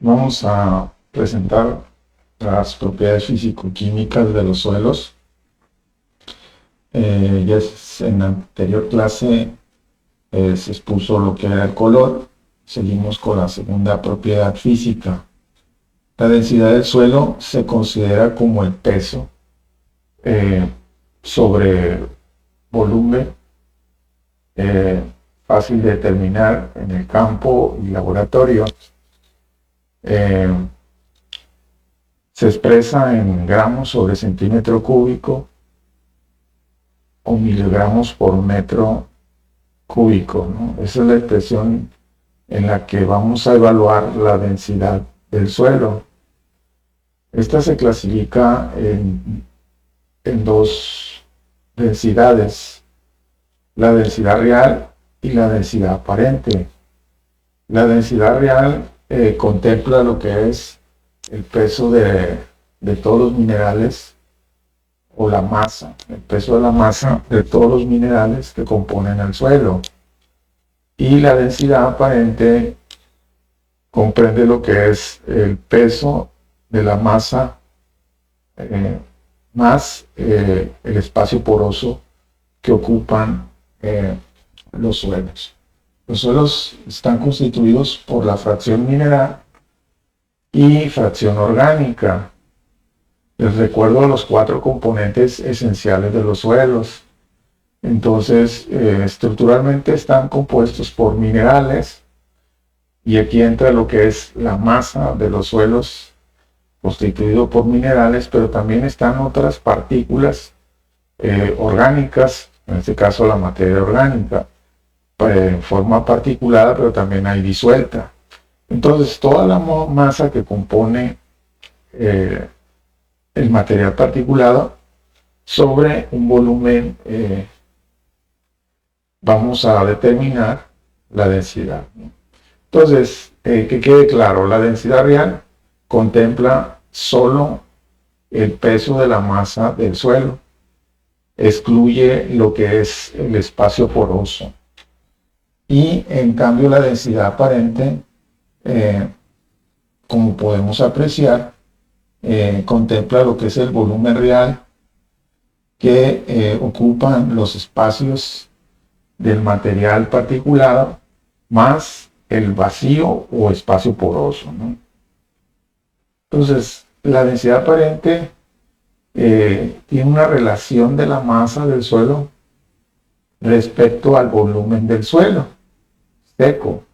Vamos a presentar las propiedades físico-químicas de los suelos. En la anterior clase se expuso lo que era el color. Seguimos con la segunda propiedad física. La densidad del suelo se considera como el peso sobre volumen, fácil de determinar en el campo y laboratorio. Se expresa en gramos sobre centímetro cúbico o miligramos por metro cúbico, ¿no? Esa es la expresión en la que vamos a evaluar la densidad del suelo. Esta se clasifica en dos densidades: la densidad real y la densidad aparente. La densidad real contempla lo que es el peso de todos los minerales, o la masa, el peso de la masa de todos los minerales que componen el suelo. Y la densidad aparente comprende lo que es el peso de la masa más el espacio poroso que ocupan los suelos. Los suelos están constituidos por la fracción mineral y fracción orgánica. Les recuerdo los 4 componentes esenciales de los suelos. Entonces, estructuralmente están compuestos por minerales, y aquí entra lo que es la masa de los suelos, constituido por minerales, pero también están otras partículas orgánicas, en este caso la materia orgánica, en forma particulada, pero también hay disuelta. Entonces, toda la masa que compone el material particulado sobre un volumen, vamos a determinar la densidad. Entonces, que quede claro, la densidad real contempla solo el peso de la masa del suelo, excluye lo que es el espacio poroso. Y en cambio la densidad aparente, como podemos apreciar, contempla lo que es el volumen real que ocupan los espacios del material particulado más el vacío o espacio poroso, ¿no? Entonces, la densidad aparente tiene una relación de la masa del suelo respecto al volumen del suelo seco.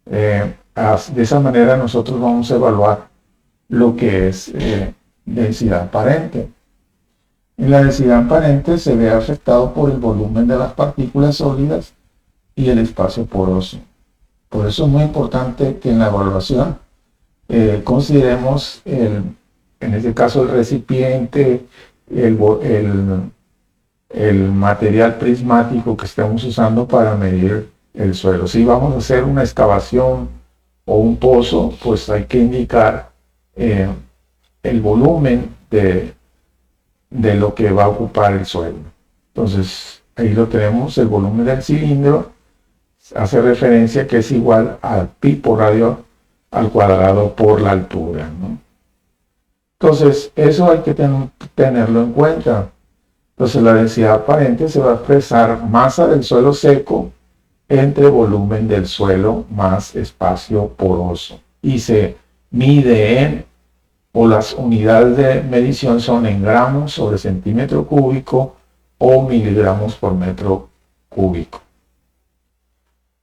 De esa manera nosotros vamos a evaluar lo que es densidad aparente. En la densidad aparente se ve afectado por el volumen de las partículas sólidas y el espacio poroso. Por eso es muy importante que en la evaluación consideremos en este caso el recipiente, el material prismático que estemos usando para medir el suelo. Si vamos a hacer una excavación o un pozo, pues hay que indicar el volumen de lo que va a ocupar el suelo. Entonces, ahí lo tenemos, el volumen del cilindro hace referencia que es igual al pi por radio al cuadrado por la altura, ¿no? Entonces, eso hay que tenerlo en cuenta. Entonces, la densidad aparente se va a expresar masa del suelo seco entre volumen del suelo más espacio poroso, y se mide o las unidades de medición son en gramos sobre centímetro cúbico o miligramos por metro cúbico.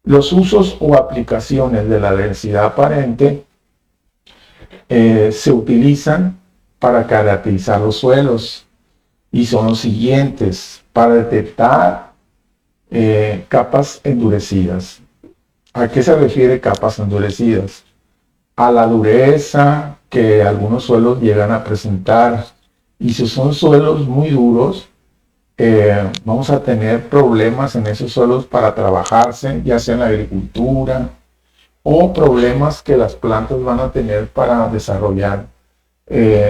Los usos o aplicaciones de la densidad aparente se utilizan para caracterizar los suelos, y son los siguientes: para detectar capas endurecidas. ¿A qué se refiere capas endurecidas? A la dureza que algunos suelos llegan a presentar, y si son suelos muy duros, vamos a tener problemas en esos suelos para trabajarse, ya sea en la agricultura, o problemas que las plantas van a tener para desarrollar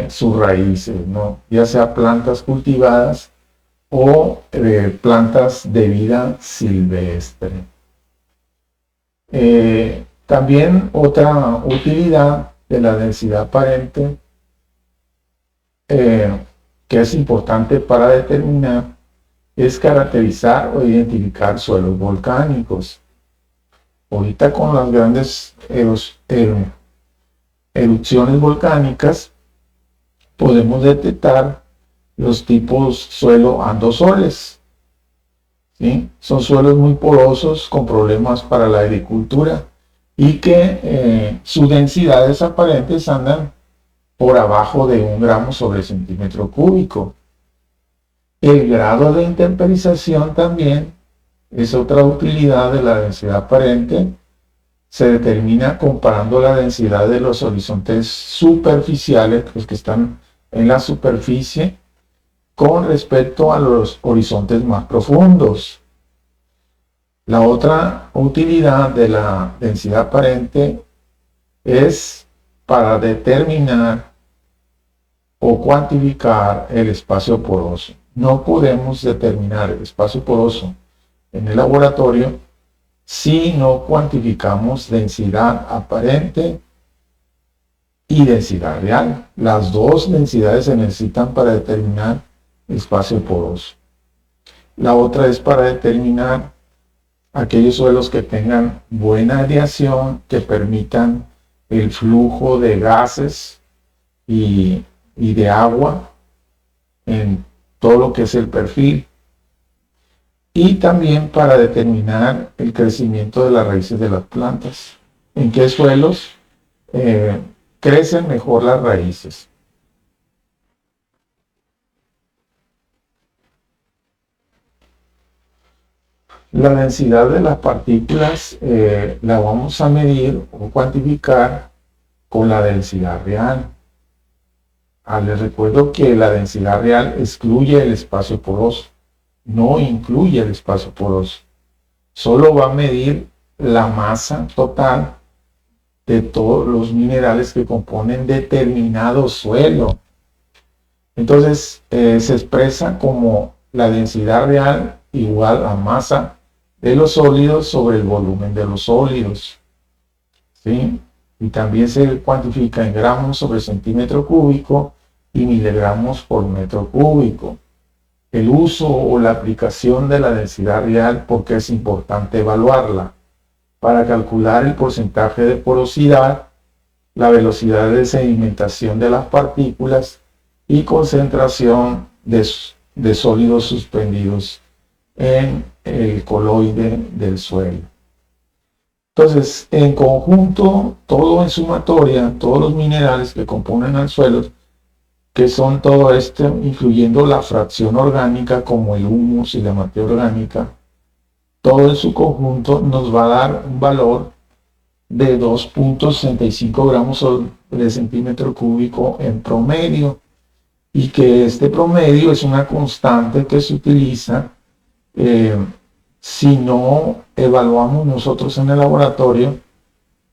sus raíces, ¿no? Ya sea plantas cultivadas o plantas de vida silvestre. También otra utilidad de la densidad aparente que es importante para determinar es caracterizar o identificar suelos volcánicos. Ahorita con las grandes erupciones volcánicas podemos detectar los tipos suelo andosoles, ¿sí? Son suelos muy porosos con problemas para la agricultura y que sus densidades aparentes andan por abajo de 1 gramo sobre centímetro cúbico. El grado de intemperización también es otra utilidad de la densidad aparente. Se determina comparando la densidad de los horizontes superficiales, los que están en la superficie, con respecto a los horizontes más profundos. La otra utilidad de la densidad aparente es para determinar o cuantificar el espacio poroso. No podemos determinar el espacio poroso en el laboratorio si no cuantificamos densidad aparente y densidad real. Las dos densidades se necesitan para determinar espacio poroso. La otra es para determinar aquellos suelos que tengan buena aireación, que permitan el flujo de gases y de agua en todo lo que es el perfil, y también para determinar el crecimiento de las raíces de las plantas, en qué suelos crecen mejor las raíces. La densidad de las partículas la vamos a medir o cuantificar con la densidad real. Les recuerdo que la densidad real excluye el espacio poroso, no incluye el espacio poroso. Solo va a medir la masa total de todos los minerales que componen determinado suelo. Entonces se expresa como la densidad real igual a masa de los sólidos sobre el volumen de los sólidos, ¿sí? Y también se cuantifica en gramos sobre centímetro cúbico y miligramos por metro cúbico. El uso o la aplicación de la densidad real, porque es importante evaluarla para calcular el porcentaje de porosidad, la velocidad de sedimentación de las partículas y concentración de sólidos suspendidos en el coloide del suelo. Entonces, en conjunto, todo en sumatoria, todos los minerales que componen al suelo, que son todo esto, incluyendo la fracción orgánica como el humus y la materia orgánica, todo en su conjunto nos va a dar un valor de 2.65 gramos sobre centímetro cúbico en promedio, y que este promedio es una constante que se utiliza si no evaluamos nosotros en el laboratorio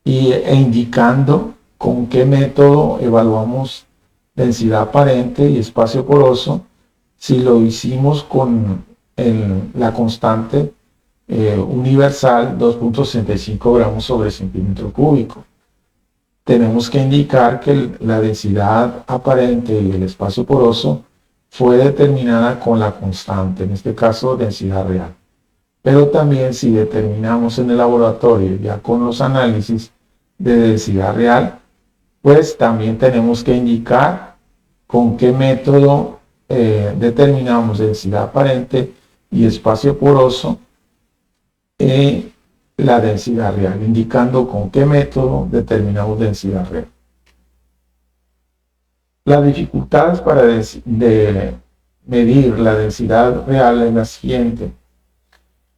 e indicando con qué método evaluamos densidad aparente y espacio poroso. Si lo hicimos con la constante universal 2.65 gramos sobre centímetro cúbico, tenemos que indicar que la densidad aparente y el espacio poroso fue determinada con la constante, en este caso densidad real. Pero también si determinamos en el laboratorio ya con los análisis de densidad real, pues también tenemos que indicar con qué método determinamos densidad aparente y espacio poroso y la densidad real, indicando con qué método determinamos densidad real. Las dificultades para medir la densidad real es la siguiente.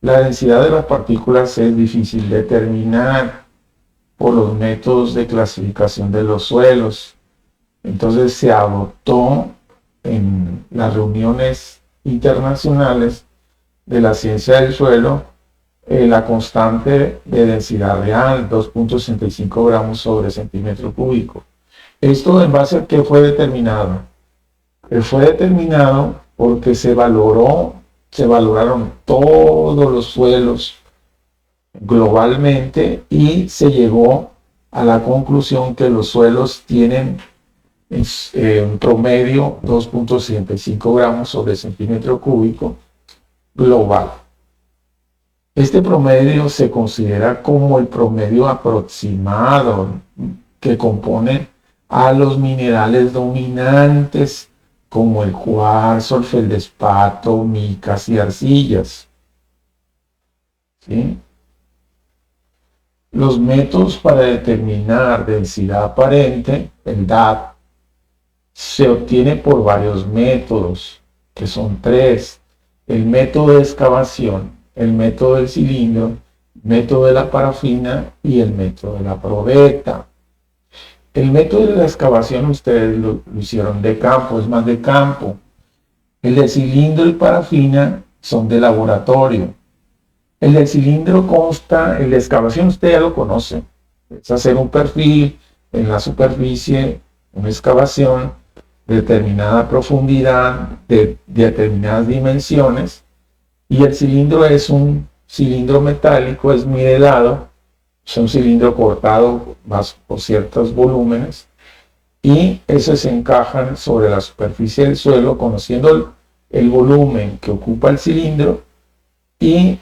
La densidad de las partículas es difícil de determinar por los métodos de clasificación de los suelos. Entonces se adoptó en las reuniones internacionales de la ciencia del suelo la constante de densidad real, 2.65 gramos sobre centímetro cúbico. Esto en base a qué fue determinado. Fue determinado porque se valoraron todos los suelos globalmente y se llegó a la conclusión que los suelos tienen en promedio 2.65 gramos sobre centímetro cúbico global. Este promedio se considera como el promedio aproximado que compone a los minerales dominantes como el cuarzo, el feldespato, micas y arcillas. ¿Sí? Los métodos para determinar densidad aparente, el DAP, se obtiene por varios métodos, que son tres: el método de excavación, el método del cilindro, el método de la parafina y el método de la probeta. El método de la excavación ustedes lo hicieron de campo, es más de campo. El del cilindro y parafina son de laboratorio. El del cilindro consta, el de excavación usted ya lo conoce, es hacer un perfil en la superficie, una excavación de determinada profundidad, de determinadas dimensiones, y el cilindro es un cilindro metálico, es nivelado, es un cilindro cortado por ciertos volúmenes, y esos se encajan sobre la superficie del suelo, conociendo el volumen que ocupa el cilindro, y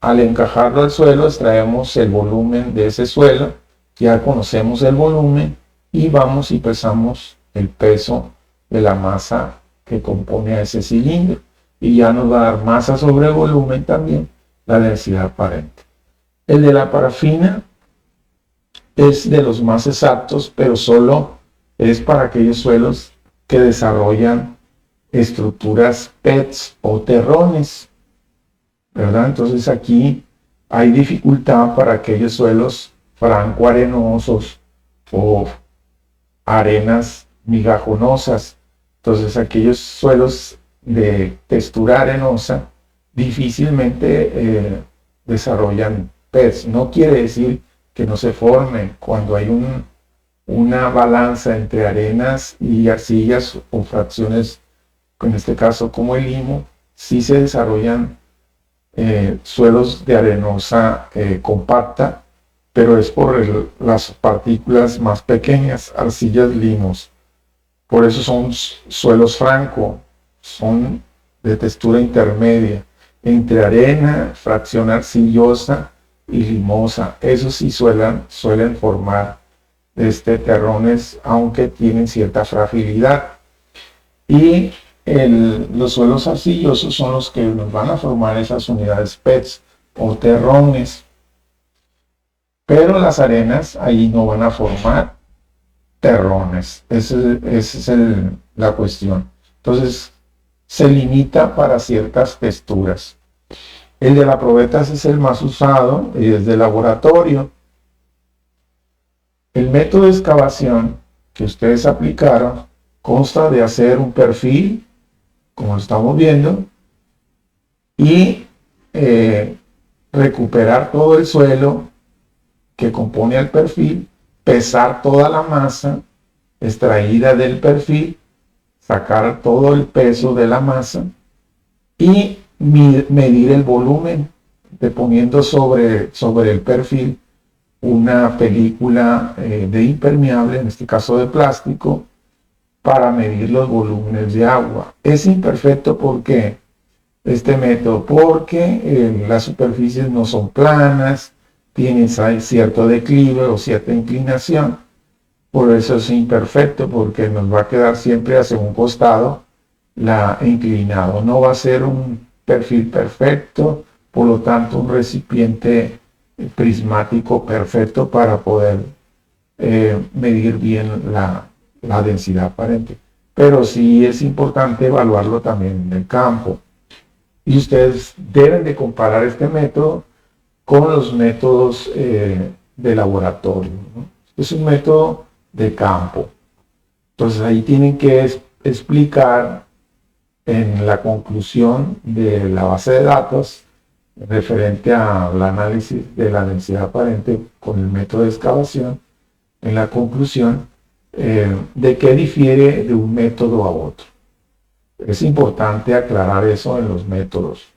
al encajarlo al suelo extraemos el volumen de ese suelo, ya conocemos el volumen y vamos y pesamos el peso de la masa que compone a ese cilindro, y ya nos va a dar masa sobre volumen también, la densidad aparente. El de la parafina es de los más exactos, pero solo es para aquellos suelos que desarrollan estructuras PETs o terrones, ¿verdad? Entonces aquí hay dificultad para aquellos suelos franco-arenosos o arenas migajonosas. Entonces aquellos suelos de textura arenosa difícilmente desarrollan PETs. No quiere decir que no se formen cuando hay una balanza entre arenas y arcillas o fracciones, en este caso como el limo, sí se desarrollan suelos de arenosa compacta, pero es por las partículas más pequeñas, arcillas, limos. Por eso son suelos franco, son de textura intermedia, entre arena, fracción arcillosa y limosa. Esos sí suelen formar terrones, aunque tienen cierta fragilidad. Y los suelos arcillosos son los que nos van a formar esas unidades PETs o terrones, pero las arenas ahí no van a formar terrones. Esa es la cuestión. Entonces se limita para ciertas texturas. El de la probeta es el más usado y es de laboratorio. El método de excavación que ustedes aplicaron consta de hacer un perfil, como lo estamos viendo, y recuperar todo el suelo que compone el perfil, pesar toda la masa extraída del perfil, sacar todo el peso de la masa y medir el volumen, poniendo sobre el perfil una película de impermeable, en este caso de plástico, para medir los volúmenes de agua. Es imperfecto porque este método, porque las superficies no son planas, tienen cierto declive o cierta inclinación. Por eso es imperfecto, porque nos va a quedar siempre hacia un costado inclinado. No va a ser un perfil perfecto, por lo tanto un recipiente prismático perfecto para poder medir bien la densidad aparente. Pero sí es importante evaluarlo también en el campo. Y ustedes deben de comparar este método con los métodos de laboratorio, ¿no? Es un método de campo. Entonces ahí tienen que explicar en la conclusión de la base de datos referente al análisis de la densidad aparente con el método de excavación, en la conclusión de qué difiere de un método a otro. Es importante aclarar eso en los métodos.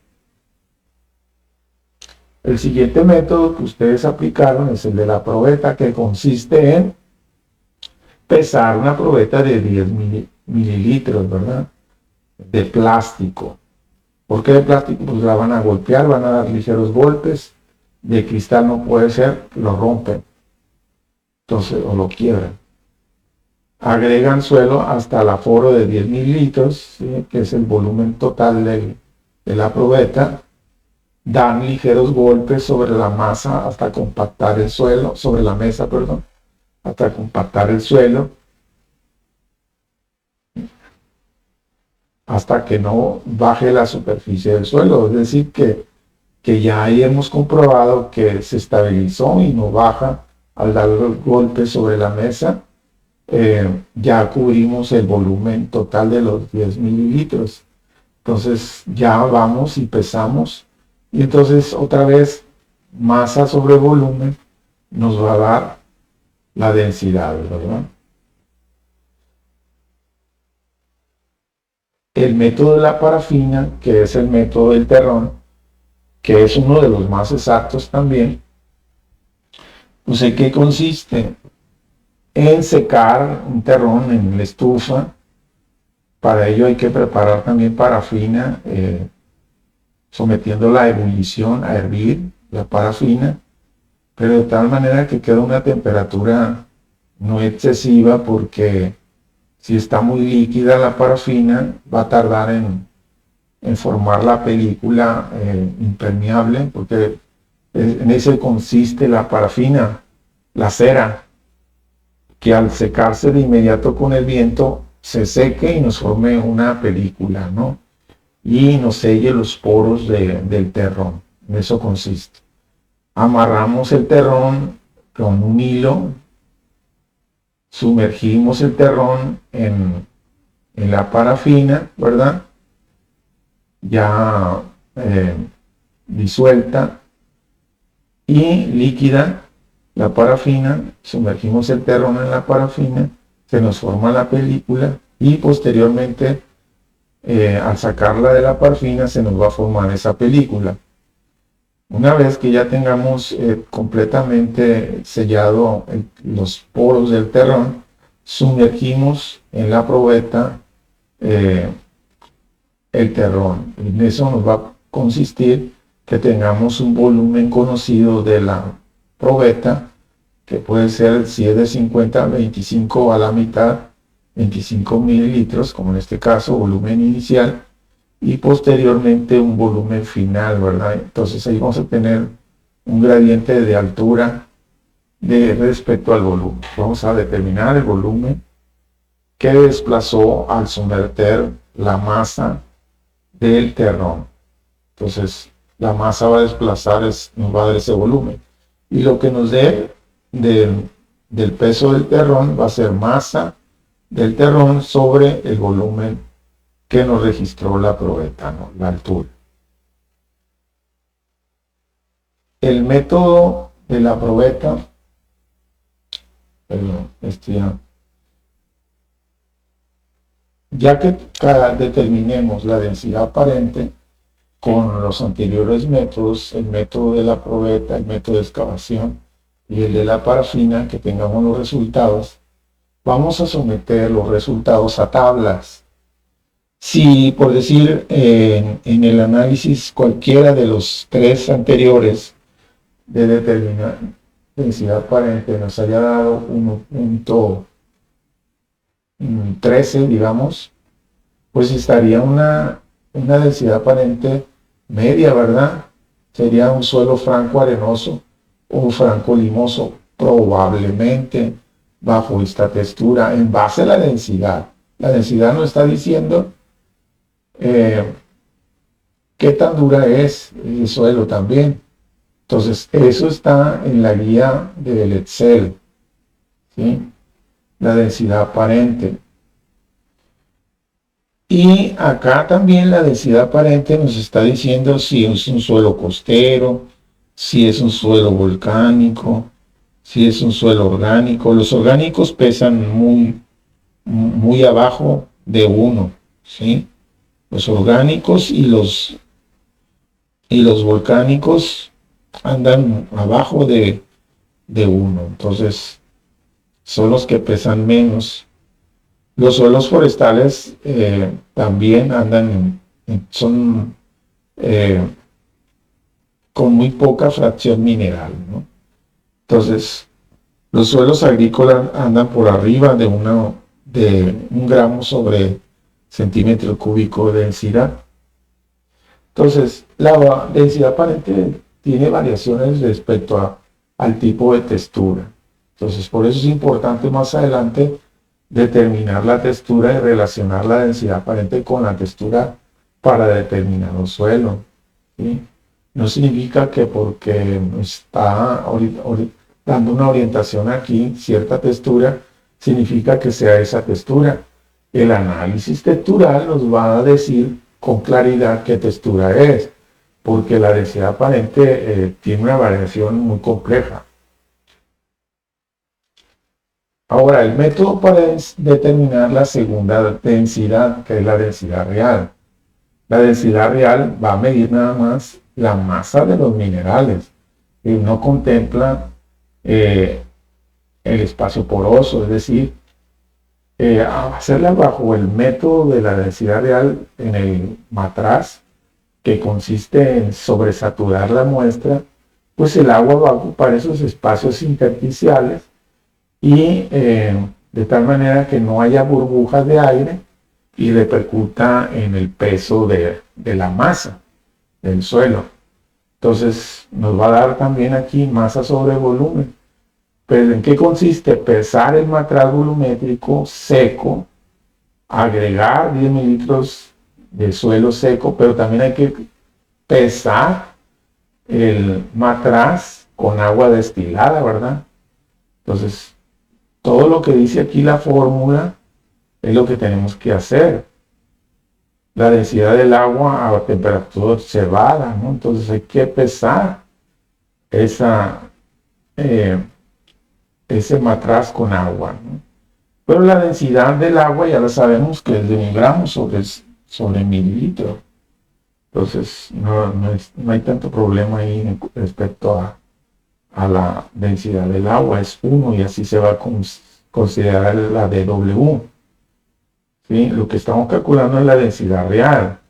El siguiente método que ustedes aplicaron es el de la probeta, que consiste en pesar una probeta de 10 mililitros, ¿verdad? De plástico. ¿Por qué de plástico? Pues la van a golpear, van a dar ligeros golpes. De cristal no puede ser, lo rompen. Entonces, o lo quiebran. Agregan suelo hasta el aforo de 10 mililitros, ¿sí? Que es el volumen total de la probeta. Dan ligeros golpes sobre la masa hasta compactar el suelo, sobre la mesa, perdón, hasta compactar el suelo, hasta que no baje la superficie del suelo. Es decir, que ya ahí hemos comprobado que se estabilizó y no baja al dar golpes sobre la mesa. Ya cubrimos el volumen total de los 10 mililitros. Entonces ya vamos y pesamos. Y entonces otra vez masa sobre volumen nos va a dar la densidad, ¿verdad? El método de la parafina, que es el método del terrón, que es uno de los más exactos también, pues ¿en qué consiste? En secar un terrón en la estufa. Para ello hay que preparar también parafina, sometiéndola a ebullición, a hervir la parafina, pero de tal manera que quede una temperatura no excesiva, porque si está muy líquida la parafina va a tardar en formar la película impermeable, porque en eso consiste la parafina, la cera, que al secarse de inmediato con el viento se seque y nos forme una película, ¿no? Y nos selle los poros del terrón. En eso consiste. Amarramos el terrón con un hilo, sumergimos el terrón en la parafina, ¿verdad? Ya disuelta y líquida la parafina, sumergimos el terrón en la parafina, se nos forma la película y posteriormente al sacarla de la parafina se nos va a formar esa película. Una vez que ya tengamos completamente sellado los poros del terrón, sumergimos en la probeta el terrón. En eso nos va a consistir que tengamos un volumen conocido de la probeta, que puede ser, si es de 50, 25 a la mitad, 25 mililitros, como en este caso, volumen inicial, y posteriormente un volumen final, ¿verdad? Entonces ahí vamos a tener un gradiente de altura respecto al volumen. Vamos a determinar el volumen que desplazó al sumerger la masa del terrón. Entonces la masa va a desplazar, nos va a dar ese volumen. Y lo que nos dé del peso del terrón va a ser masa del terrón sobre el volumen que nos registró la probeta, ¿no? La altura. El método de la probeta, perdón, ya que determinemos la densidad aparente con los anteriores métodos, el método de la probeta, el método de excavación y el de la parafina, que tengamos los resultados, vamos a someter los resultados a tablas. Si, por decir, en el análisis cualquiera de los tres anteriores de determinar densidad aparente nos haya dado 1.13, digamos, pues estaría una densidad aparente media, ¿verdad? Sería un suelo franco arenoso o franco limoso, probablemente bajo esta textura, en base a la densidad. La densidad nos está diciendo qué tan dura es el suelo también. Entonces, eso está en la guía del Excel, ¿sí? La densidad aparente. Y acá también la densidad aparente nos está diciendo si es un suelo costero, si es un suelo volcánico, si es un suelo orgánico. Los orgánicos pesan muy abajo de 1, ¿sí? Los orgánicos y los volcánicos andan abajo de 1. Entonces, son los que pesan menos. Los suelos forestales también andan, son con muy poca fracción mineral, ¿no? Entonces, los suelos agrícolas andan por arriba de 1 gramo sobre centímetro cúbico de densidad. Entonces, la densidad aparente tiene variaciones respecto al tipo de textura. Entonces, por eso es importante más adelante determinar la textura y relacionar la densidad aparente con la textura para determinado suelo, ¿sí? No significa que porque está dando una orientación aquí, cierta textura, significa que sea esa textura. El análisis textural nos va a decir con claridad qué textura es, porque la densidad aparente tiene una variación muy compleja. Ahora, el método para determinar la segunda densidad, que es la densidad real. La densidad real va a medir nada más la masa de los minerales y no contempla el espacio poroso, es decir, hacerla bajo el método de la densidad real en el matraz, que consiste en sobresaturar la muestra, pues el agua va a ocupar esos espacios intersticiales y de tal manera que no haya burbujas de aire y repercuta en el peso de la masa del suelo. Entonces nos va a dar también aquí masa sobre volumen. ¿Pero en qué consiste? Pesar el matraz volumétrico seco, agregar 10 mililitros de suelo seco, pero también hay que pesar el matraz con agua destilada, ¿verdad? Entonces, todo lo que dice aquí la fórmula es lo que tenemos que hacer. La densidad del agua a temperatura observada, ¿no? Entonces hay que pesar ese matraz con agua, ¿no? Pero la densidad del agua ya lo sabemos que es de 1 gramo sobre mililitro. Entonces no hay tanto problema ahí respecto a la densidad del agua, es 1 y así se va a considerar la dW. ¿Sí? Lo que estamos calculando es la densidad real.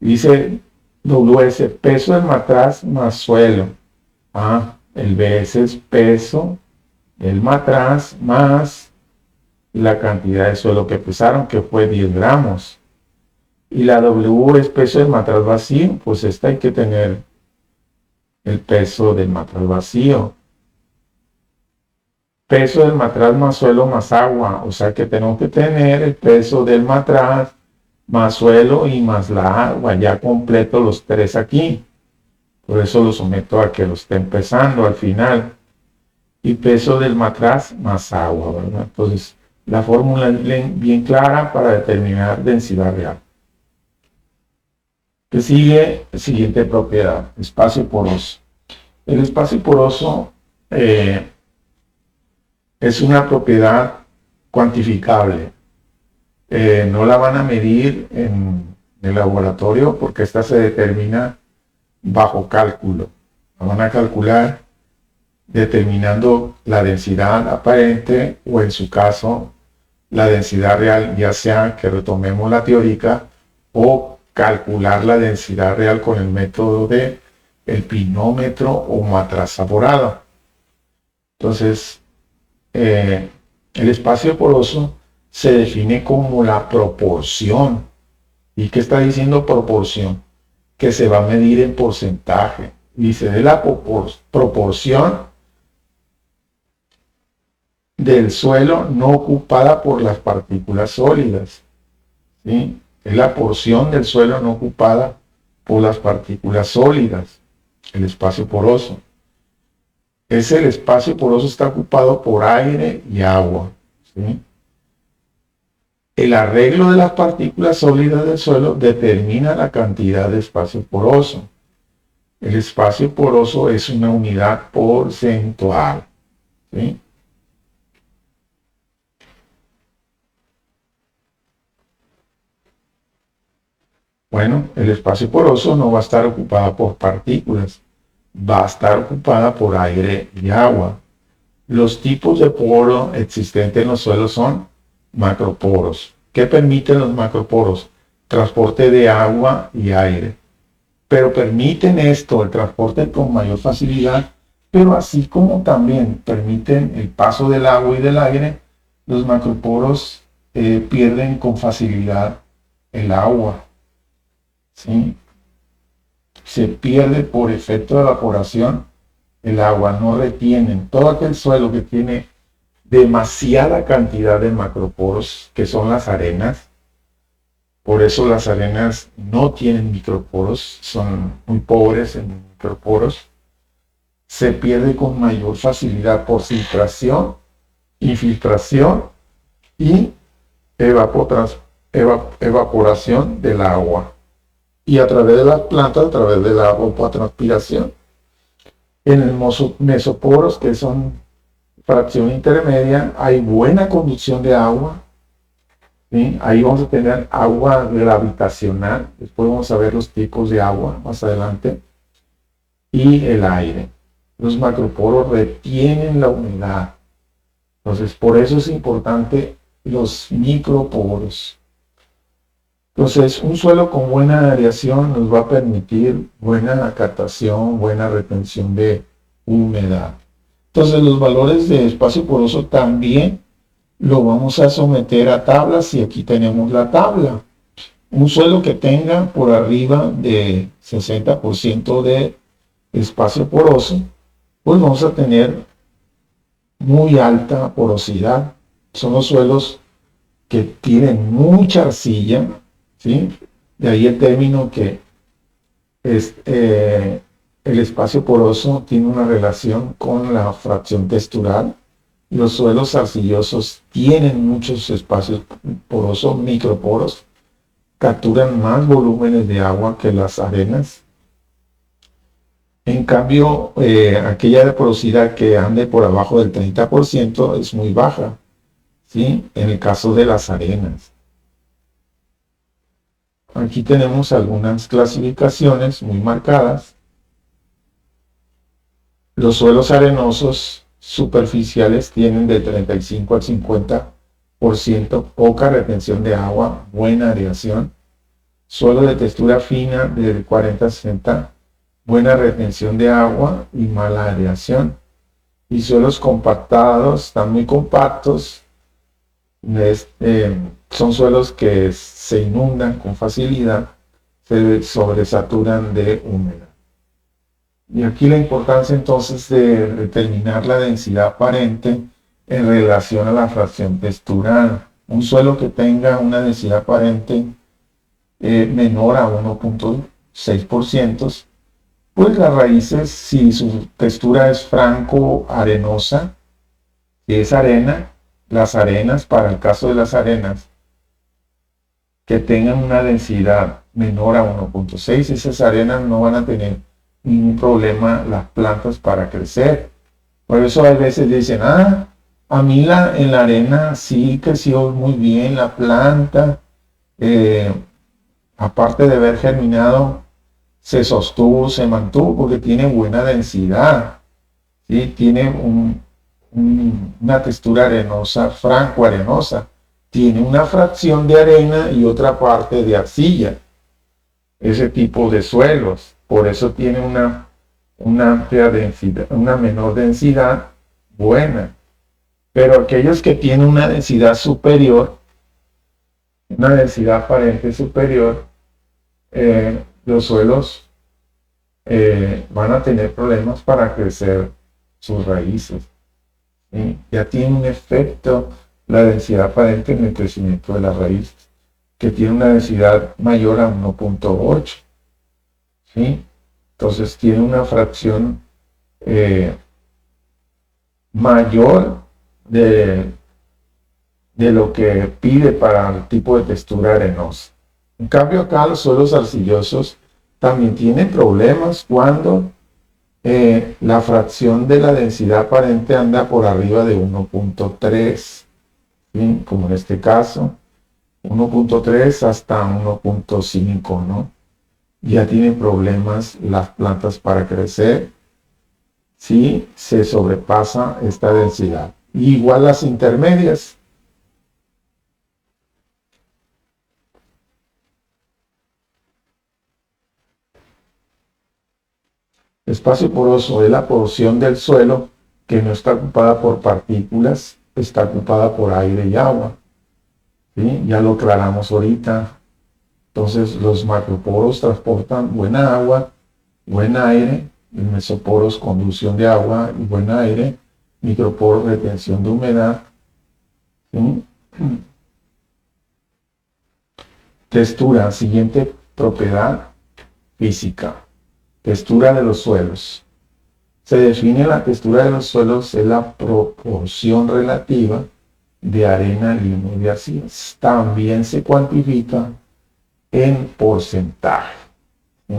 Dice WS, peso del matraz más suelo. El BS es peso del matraz más la cantidad de suelo que pesaron, que fue 10 gramos. Y la W es peso del matraz vacío, pues esta hay que tener el peso del matraz vacío. Peso del matraz más suelo más agua, o sea que tenemos que tener el peso del matraz más suelo y más la agua, ya completo los tres aquí. Por eso lo someto a que lo estén pesando al final. Y peso del matraz más agua, ¿verdad? Entonces, la fórmula es bien clara para determinar densidad real. ¿Qué sigue? Siguiente propiedad, espacio poroso. El espacio poroso es una propiedad cuantificable. No la van a medir en el laboratorio porque esta se determina bajo cálculo. La van a calcular determinando la densidad aparente o en su caso la densidad real, ya sea que retomemos la teórica o calcular la densidad real con el método de el pinómetro o matraz saborado. Entonces, el espacio poroso se define como la proporción. ¿Y qué está diciendo proporción? Que se va a medir en porcentaje. Dice de la proporción del suelo no ocupada por las partículas sólidas. ¿Sí? Es la porción del suelo no ocupada por las partículas sólidas, el espacio poroso. El espacio poroso está ocupado por aire y agua. ¿Sí? El arreglo de las partículas sólidas del suelo determina la cantidad de espacio poroso. El espacio poroso es una unidad porcentual. ¿Sí? Bueno, el espacio poroso no va a estar ocupado por partículas, va a estar ocupada por aire y agua. Los tipos de poro existentes en los suelos son macroporos. ¿Qué permiten los macroporos? Transporte de agua y aire. Pero permiten esto, el transporte con mayor facilidad, pero así como también permiten el paso del agua y del aire, los macroporos pierden con facilidad el agua. ¿Sí? Se pierde por efecto de evaporación el agua, no retienen. Todo aquel suelo que tiene demasiada cantidad de macroporos, que son las arenas, por eso las arenas no tienen microporos, son muy pobres en microporos, se pierde con mayor facilidad por filtración, infiltración y evaporación del agua. Y a través de las plantas, a través de la evapotranspiración. En el mesoporos, que son fracción intermedia, hay buena conducción de agua. ¿Sí? Ahí vamos a tener agua gravitacional, después vamos a ver los tipos de agua más adelante, y el aire. Los macroporos retienen la humedad. Entonces, por eso es importante los microporos. Entonces, un suelo con buena aireación nos va a permitir buena captación, buena retención de humedad. Entonces, los valores de espacio poroso también lo vamos a someter a tablas, y aquí tenemos la tabla. Un suelo que tenga por arriba de 60% de espacio poroso, pues vamos a tener muy alta porosidad. Son los suelos que tienen mucha arcilla, ¿sí? De ahí el término que el espacio poroso tiene una relación con la fracción textural. Los suelos arcillosos tienen muchos espacios porosos, microporos, capturan más volúmenes de agua que las arenas. En cambio, aquella de porosidad que ande por abajo del 30% es muy baja, ¿sí? En el caso de las arenas. Aquí tenemos algunas clasificaciones muy marcadas. Los suelos arenosos superficiales tienen de 35 al 50% poca retención de agua, buena aireación. Suelo de textura fina de 40 a 60, buena retención de agua y mala aireación. Y suelos compactados, están muy compactos, son suelos que se inundan con facilidad, se sobresaturan de humedad. Y aquí la importancia entonces de determinar la densidad aparente en relación a la fracción textural. Un suelo que tenga una densidad aparente menor a 1.6%, pues las raíces, si su textura es franco-arenosa, si es arena, las arenas, para el caso de las arenas, que tengan una densidad menor a 1.6, esas arenas no van a tener ningún problema las plantas para crecer. Por eso a veces dicen, a mí en la arena sí creció muy bien la planta, aparte de haber germinado, se sostuvo, se mantuvo porque tiene buena densidad, ¿sí? Tiene una textura arenosa, franco-arenosa, tiene una fracción de arena y otra parte de arcilla, ese tipo de suelos. Por eso tiene una amplia densidad, una menor densidad buena. Pero aquellos que tienen una densidad superior, una densidad aparente superior, los suelos van a tener problemas para crecer sus raíces. ¿Sí? Ya tiene un efecto la densidad aparente en el crecimiento de las raíces, que tiene una densidad mayor a 1.8. ¿Sí? Entonces tiene una fracción mayor de lo que pide para el tipo de textura arenosa. En cambio acá los suelos arcillosos también tienen problemas cuando la fracción de la densidad aparente anda por arriba de 1.3, ¿sí? Como en este caso, 1.3 hasta 1.5, ¿no? Ya tienen problemas las plantas para crecer si se sobrepasa esta densidad. Igual las intermedias. Espacio poroso es la porción del suelo que no está ocupada por partículas, está ocupada por aire y agua. ¿Sí? Ya lo aclaramos ahorita. Entonces los macroporos transportan buena agua, buen aire, y mesoporos conducción de agua y buen aire, microporos retención de humedad. ¿Sí? Textura, siguiente propiedad física. Textura de los suelos. Se define la textura de los suelos es la proporción relativa de arena, limo y de arcillas. También se cuantifica en porcentaje. ¿Sí?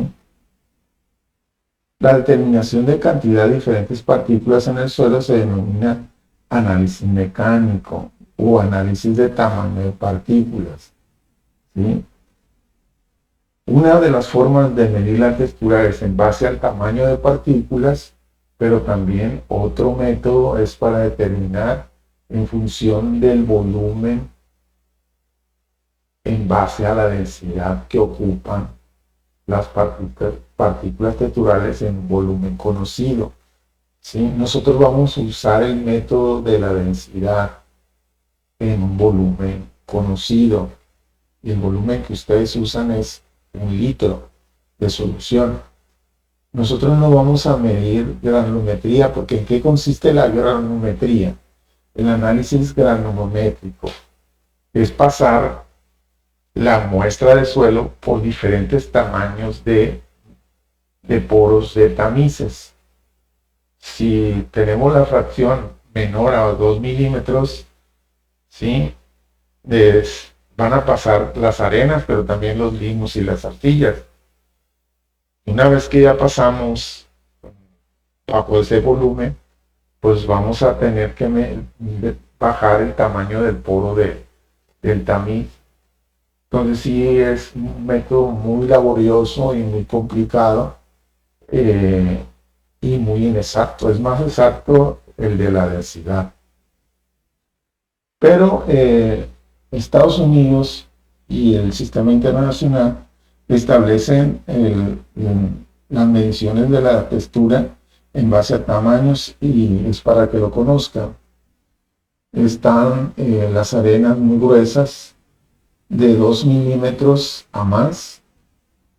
La determinación de cantidad de diferentes partículas en el suelo se denomina análisis mecánico o análisis de tamaño de partículas. ¿Sí? Una de las formas de medir la textura es en base al tamaño de partículas, pero también otro método es para determinar en función del volumen en base a la densidad que ocupan las partículas texturales en un volumen conocido. ¿Sí? Nosotros vamos a usar el método de la densidad en un volumen conocido. Y el volumen que ustedes usan es 1 litro de solución. Nosotros no vamos a medir granulometría, porque ¿en qué consiste la granulometría? El análisis granulométrico es pasar la muestra de suelo por diferentes tamaños de poros de tamices. Si tenemos la fracción menor a 2 milímetros, ¿sí? Van a pasar las arenas, pero también los limos y las arcillas. Una vez que ya pasamos bajo ese volumen, pues vamos a tener que bajar el tamaño del poro del tamiz. Entonces sí es un método muy laborioso y muy complicado y muy inexacto. Es más exacto el de la densidad. Pero Estados Unidos y el sistema internacional establecen las mediciones de la textura en base a tamaños, y es para que lo conozcan. Están las arenas muy gruesas de 2 milímetros a más,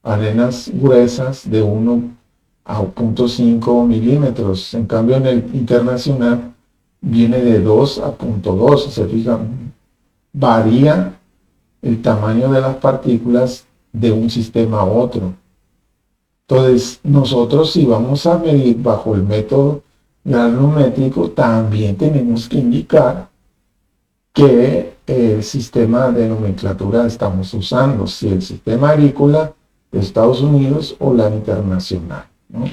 arenas gruesas de 1 a 0.5 milímetros. En cambio, en el internacional viene de 2 a 0.2. Se fijan, varía el tamaño de las partículas de un sistema a otro. Entonces, nosotros, si vamos a medir bajo el método granulométrico, también tenemos que indicar qué sistema de nomenclatura estamos usando, si el sistema agrícola de Estados Unidos o la internacional, ¿no?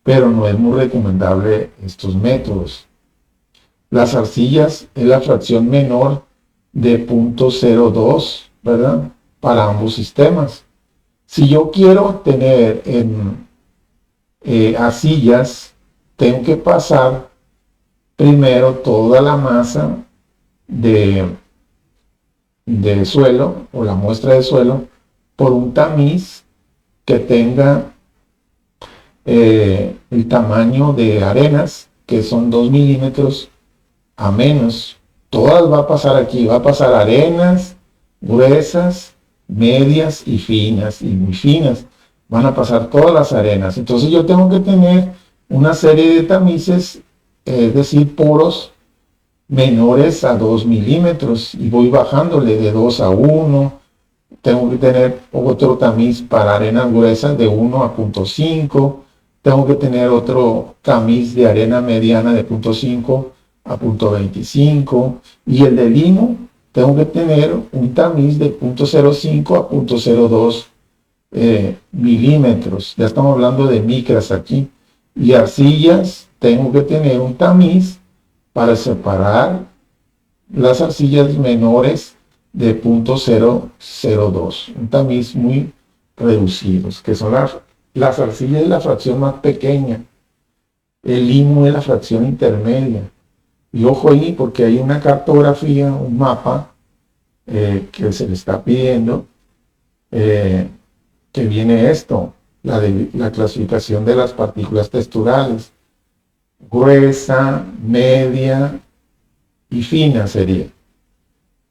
Pero no es muy recomendable estos métodos. Las arcillas es la fracción menor de 0.02, ¿verdad? Para ambos sistemas. Si yo quiero tener en arcillas, tengo que pasar primero toda la masa de suelo, o la muestra de suelo, por un tamiz que tenga el tamaño de arenas, que son 2 milímetros a menos. Todas va a pasar aquí, va a pasar arenas gruesas, medias y finas, y muy finas. Van a pasar todas las arenas. Entonces yo tengo que tener una serie de tamices, es decir, poros menores a 2 milímetros, y voy bajándole de 2 a 1. Tengo que tener otro tamiz para arenas gruesas de 1 a 0.5. Tengo que tener otro tamiz de arena mediana de 0.5 a 0.25, y el de limo tengo que tener un tamiz de 0.05 a 0.02 milímetros. Ya estamos hablando de micras aquí. Y arcillas, tengo que tener un tamiz para separar las arcillas menores de 0.002, un tamiz muy reducidos, que son las arcillas de la fracción más pequeña. El limo es la fracción intermedia. Y ojo ahí, porque hay una cartografía, un mapa que se le está pidiendo, que viene esto, la clasificación de las partículas texturales. Gruesa, media y fina sería.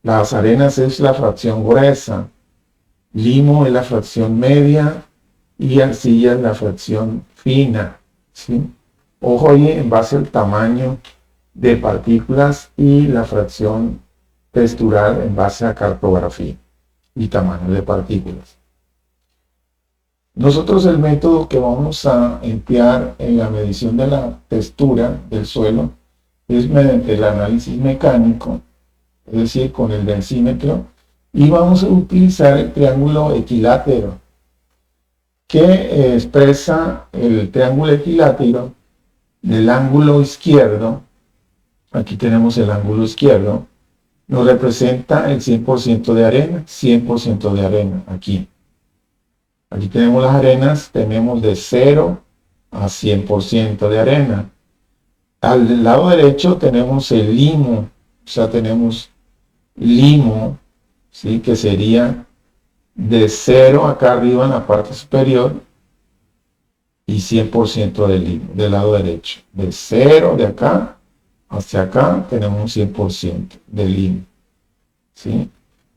Las arenas es la fracción gruesa, limo es la fracción media y arcilla es la fracción fina. ¿Sí? Ojo ahí en base al tamaño de partículas y la fracción textural en base a cartografía y tamaño de partículas. Nosotros el método que vamos a emplear en la medición de la textura del suelo es mediante el análisis mecánico, es decir, con el densímetro, y vamos a utilizar el triángulo equilátero, que expresa el triángulo equilátero del ángulo izquierdo. Aquí tenemos el ángulo izquierdo, nos representa el 100% de arena, 100% de arena, aquí. Aquí tenemos las arenas, tenemos de 0 a 100% de arena. Al lado derecho tenemos el limo, o sea, tenemos limo, ¿sí? Que sería de 0 acá arriba en la parte superior y 100% de limo, del lado derecho. De 0 de acá hacia acá tenemos un 100% de limo, ¿sí?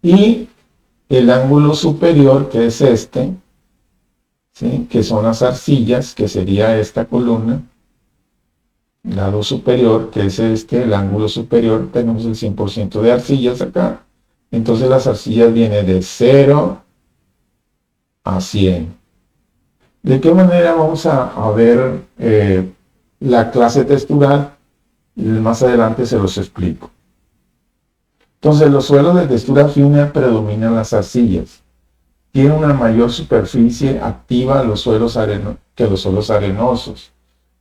Y el ángulo superior, que es este, ¿sí? Que son las arcillas, que sería esta columna, lado superior, que es este, el ángulo superior, tenemos el 100% de arcillas acá. Entonces las arcillas vienen de 0 a 100. ¿De qué manera vamos a ver la clase textural? Más adelante se los explico. Entonces los suelos de textura fina predominan las arcillas. Tienen una mayor superficie activa que los suelos arenosos.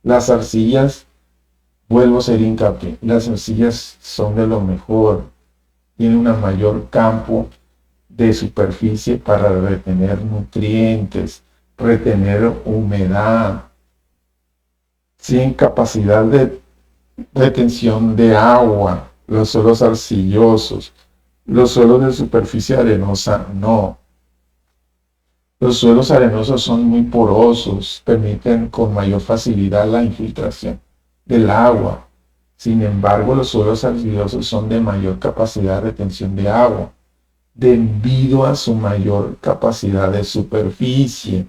Las arcillas, vuelvo a hacer hincapié, las arcillas son de lo mejor. Tienen un mayor campo de superficie para retener nutrientes, retener humedad, sin capacidad de retención de agua. Los suelos arcillosos, los suelos de superficie arenosa no. Los suelos arenosos son muy porosos, permiten con mayor facilidad la infiltración del agua. Sin embargo, los suelos arcillosos son de mayor capacidad de retención de agua, debido a su mayor capacidad de superficie.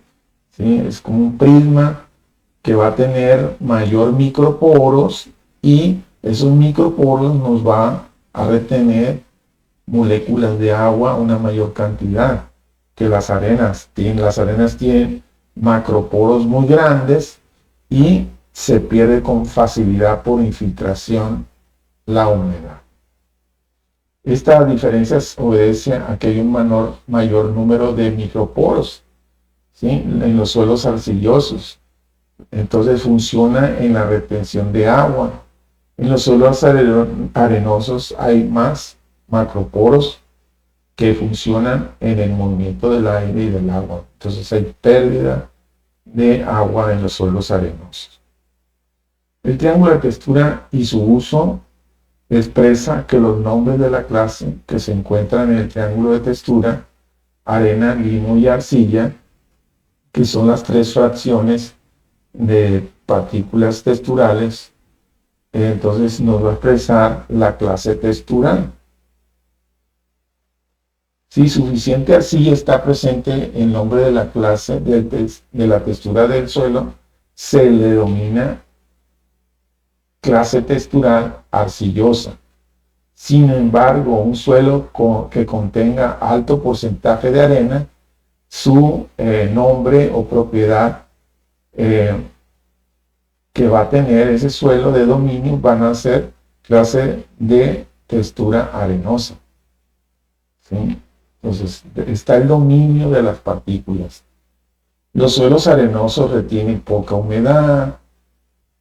¿Sí? Es como un prisma que va a tener mayor microporos y esos microporos nos va a retener moléculas de agua una mayor cantidad que las arenas tienen. Las arenas tienen macroporos muy grandes y se pierde con facilidad por infiltración la humedad. Esta diferencia obedece a que hay un mayor número de microporos, ¿sí? En los suelos arcillosos. Entonces funciona en la retención de agua. En los suelos arenosos hay más macroporos que funcionan en el movimiento del aire y del agua. Entonces hay pérdida de agua en los suelos arenosos. El triángulo de textura y su uso expresa que los nombres de la clase que se encuentran en el triángulo de textura, arena, limo y arcilla, que son las tres fracciones de partículas texturales, entonces nos va a expresar la clase textural. Si suficiente arcilla está presente en el nombre de la clase de la textura del suelo, se le denomina clase textural arcillosa. Sin embargo, un suelo que contenga alto porcentaje de arena, su nombre o propiedad que va a tener ese suelo de dominio van a ser clase de textura arenosa. ¿Sí? Entonces, está el dominio de las partículas. Los suelos arenosos retienen poca humedad,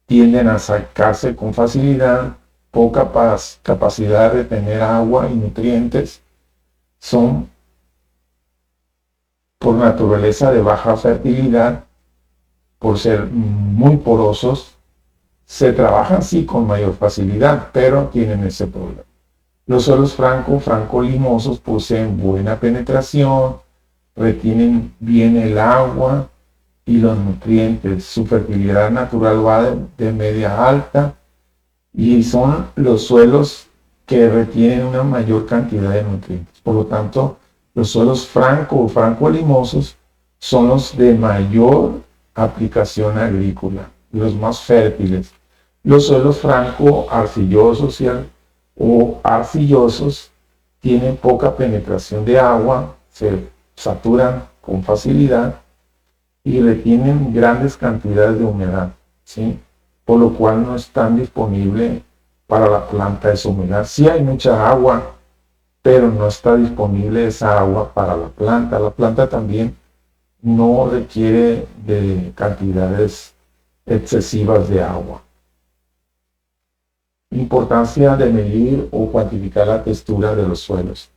tienden a secarse con facilidad, poca capacidad de retener agua y nutrientes, son por naturaleza de baja fertilidad, por ser muy porosos, se trabajan sí con mayor facilidad, pero tienen ese problema. Los suelos franco-limosos poseen buena penetración, retienen bien el agua y los nutrientes. Su fertilidad natural va de media a alta y son los suelos que retienen una mayor cantidad de nutrientes. Por lo tanto, los suelos franco o franco-limosos son los de mayor aplicación agrícola, los más fértiles. Los suelos franco-arcillosos o arcillosos tienen poca penetración de agua, se saturan con facilidad y retienen grandes cantidades de humedad, ¿sí? Por lo cual no están disponibles para la planta esa humedad. Sí hay mucha agua, pero no está disponible esa agua para la planta. La planta también no requiere de cantidades excesivas de agua. Importancia de medir o cuantificar la textura de los suelos.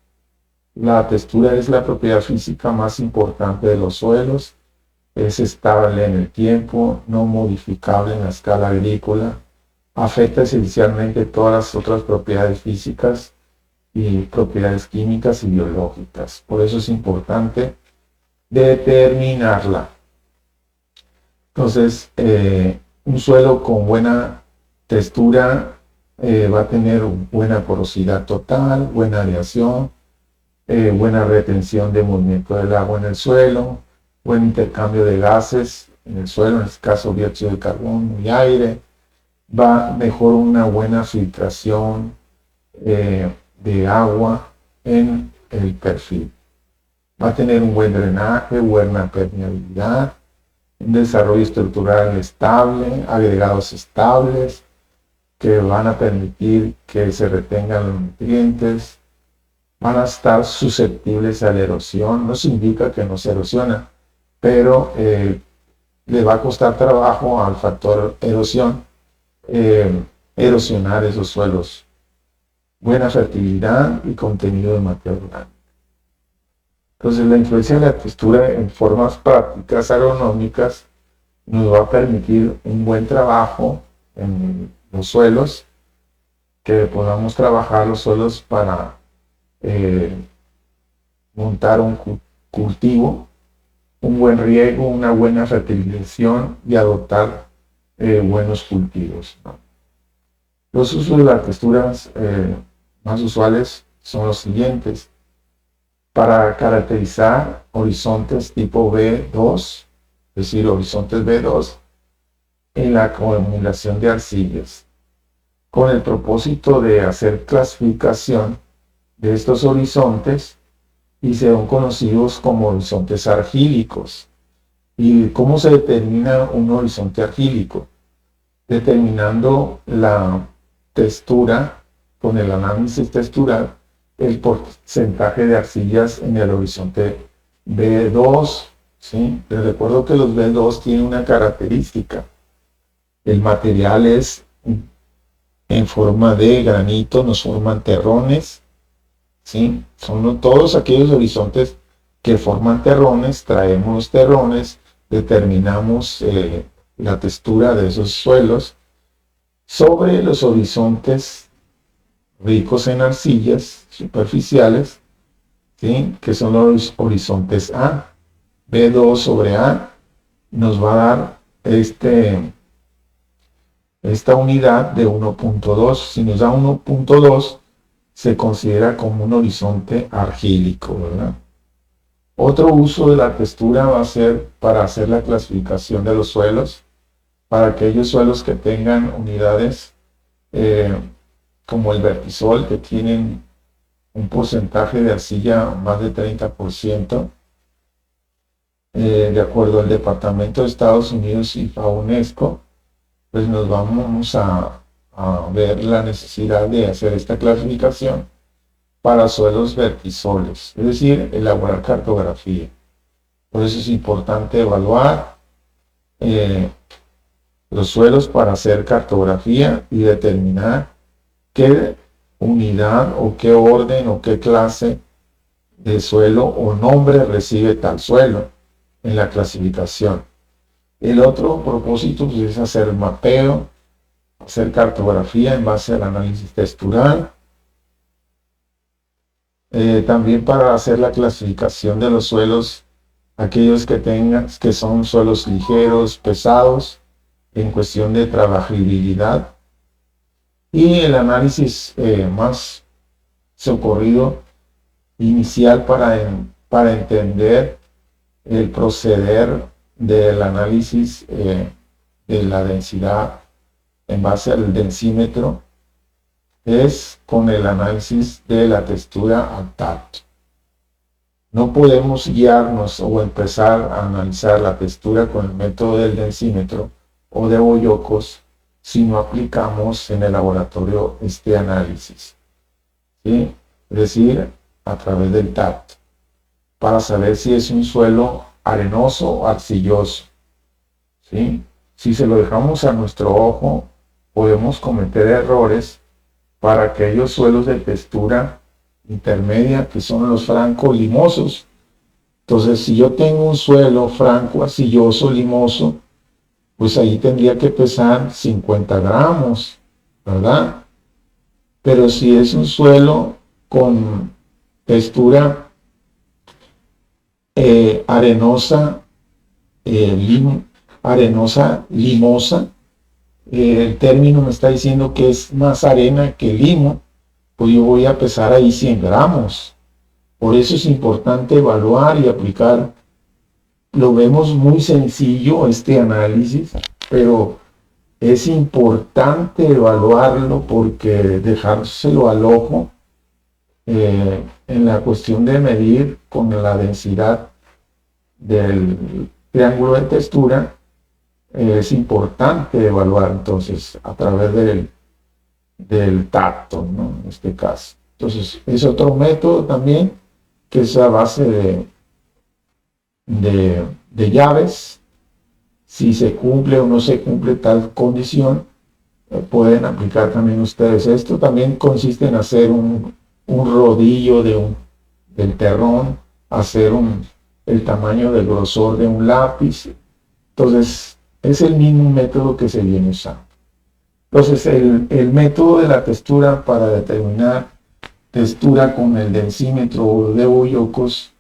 La textura es la propiedad física más importante de los suelos. Es estable en el tiempo, no modificable en la escala agrícola. Afecta esencialmente todas las otras propiedades físicas y propiedades químicas y biológicas. Por eso es importante determinarla. Entonces, un suelo con buena textura va a tener buena porosidad total, buena aireación, buena retención de movimiento del agua en el suelo, buen intercambio de gases en el suelo, en este caso dióxido de carbono y aire, va mejor una buena filtración de agua en el perfil. Va a tener un buen drenaje, buena permeabilidad, un desarrollo estructural estable, agregados estables que van a permitir que se retengan los nutrientes, van a estar susceptibles a la erosión. No significa que no se erosiona, pero le va a costar trabajo al factor erosión erosionar esos suelos. Buena fertilidad y contenido de materia orgánica. Entonces, la influencia de la textura en formas prácticas agronómicas nos va a permitir un buen trabajo en los suelos, que podamos trabajar los suelos para montar un cultivo, un buen riego, una buena fertilización y adoptar buenos cultivos, ¿no? Los usos de las texturas más usuales son los siguientes. Para caracterizar horizontes tipo B2, es decir, horizontes B2, en la acumulación de arcillas, con el propósito de hacer clasificación de estos horizontes y son conocidos como horizontes argílicos. ¿Y cómo se determina un horizonte argílico? Determinando la textura, con el análisis textural, el porcentaje de arcillas en el horizonte B2, ¿sí? Les recuerdo que los B2 tienen una característica. El material es en forma de granito, nos forman terrones, ¿sí? Son todos aquellos horizontes que forman terrones, traemos los terrones, determinamos la textura de esos suelos sobre los horizontes ricos en arcillas superficiales, ¿sí? Que son los horizontes A. B2 sobre A nos va a dar esta unidad de 1.2. Si nos da 1.2, se considera como un horizonte argílico, ¿verdad? Otro uso de la textura va a ser para hacer la clasificación de los suelos, para aquellos suelos que tengan unidades como el vertisol, que tienen un porcentaje de arcilla más de 30%, de acuerdo al Departamento de Estados Unidos y a UNESCO, pues nos vamos a ver la necesidad de hacer esta clasificación para suelos vertisoles, es decir, elaborar cartografía. Por eso es importante evaluar los suelos para hacer cartografía y determinar qué unidad o qué orden o qué clase de suelo o nombre recibe tal suelo en la clasificación. El otro propósito pues, es hacer mapeo hacer cartografía en base al análisis textural, también para hacer la clasificación de los suelos, aquellos que son suelos ligeros, pesados, en cuestión de trabajabilidad, y el análisis más socorrido inicial para entender el proceder del análisis de la densidad en base al densímetro es con el análisis de la textura al tacto. No podemos guiarnos o empezar a analizar la textura con el método del densímetro o de Boyocos si no aplicamos en el laboratorio este análisis, ¿sí? Es decir, a través del tacto, para saber si es un suelo arenoso o arcilloso, ¿sí? Si se lo dejamos a nuestro ojo, podemos cometer errores para aquellos suelos de textura intermedia, que son los franco-limosos. Entonces, si yo tengo un suelo franco, arcilloso, limoso, pues ahí tendría que pesar 50 gramos, ¿verdad? Pero si es un suelo con textura arenosa, limosa, el término me está diciendo que es más arena que limo, pues yo voy a pesar ahí 100 gramos. Por eso es importante evaluar y aplicar. Lo vemos muy sencillo este análisis, pero es importante evaluarlo porque dejárselo al ojo en la cuestión de medir con la densidad del triángulo de textura, es importante evaluar entonces a través del tacto, ¿no? En este caso. Entonces, es otro método también que es a base de llaves. Si se cumple o no se cumple tal condición, pueden aplicar también ustedes. Esto también consiste en hacer un rodillo del terrón, hacer el tamaño del grosor de un lápiz. Entonces, es el mismo método que se viene usando. Entonces, el método de la textura para determinar textura con el densímetro de Boyocos,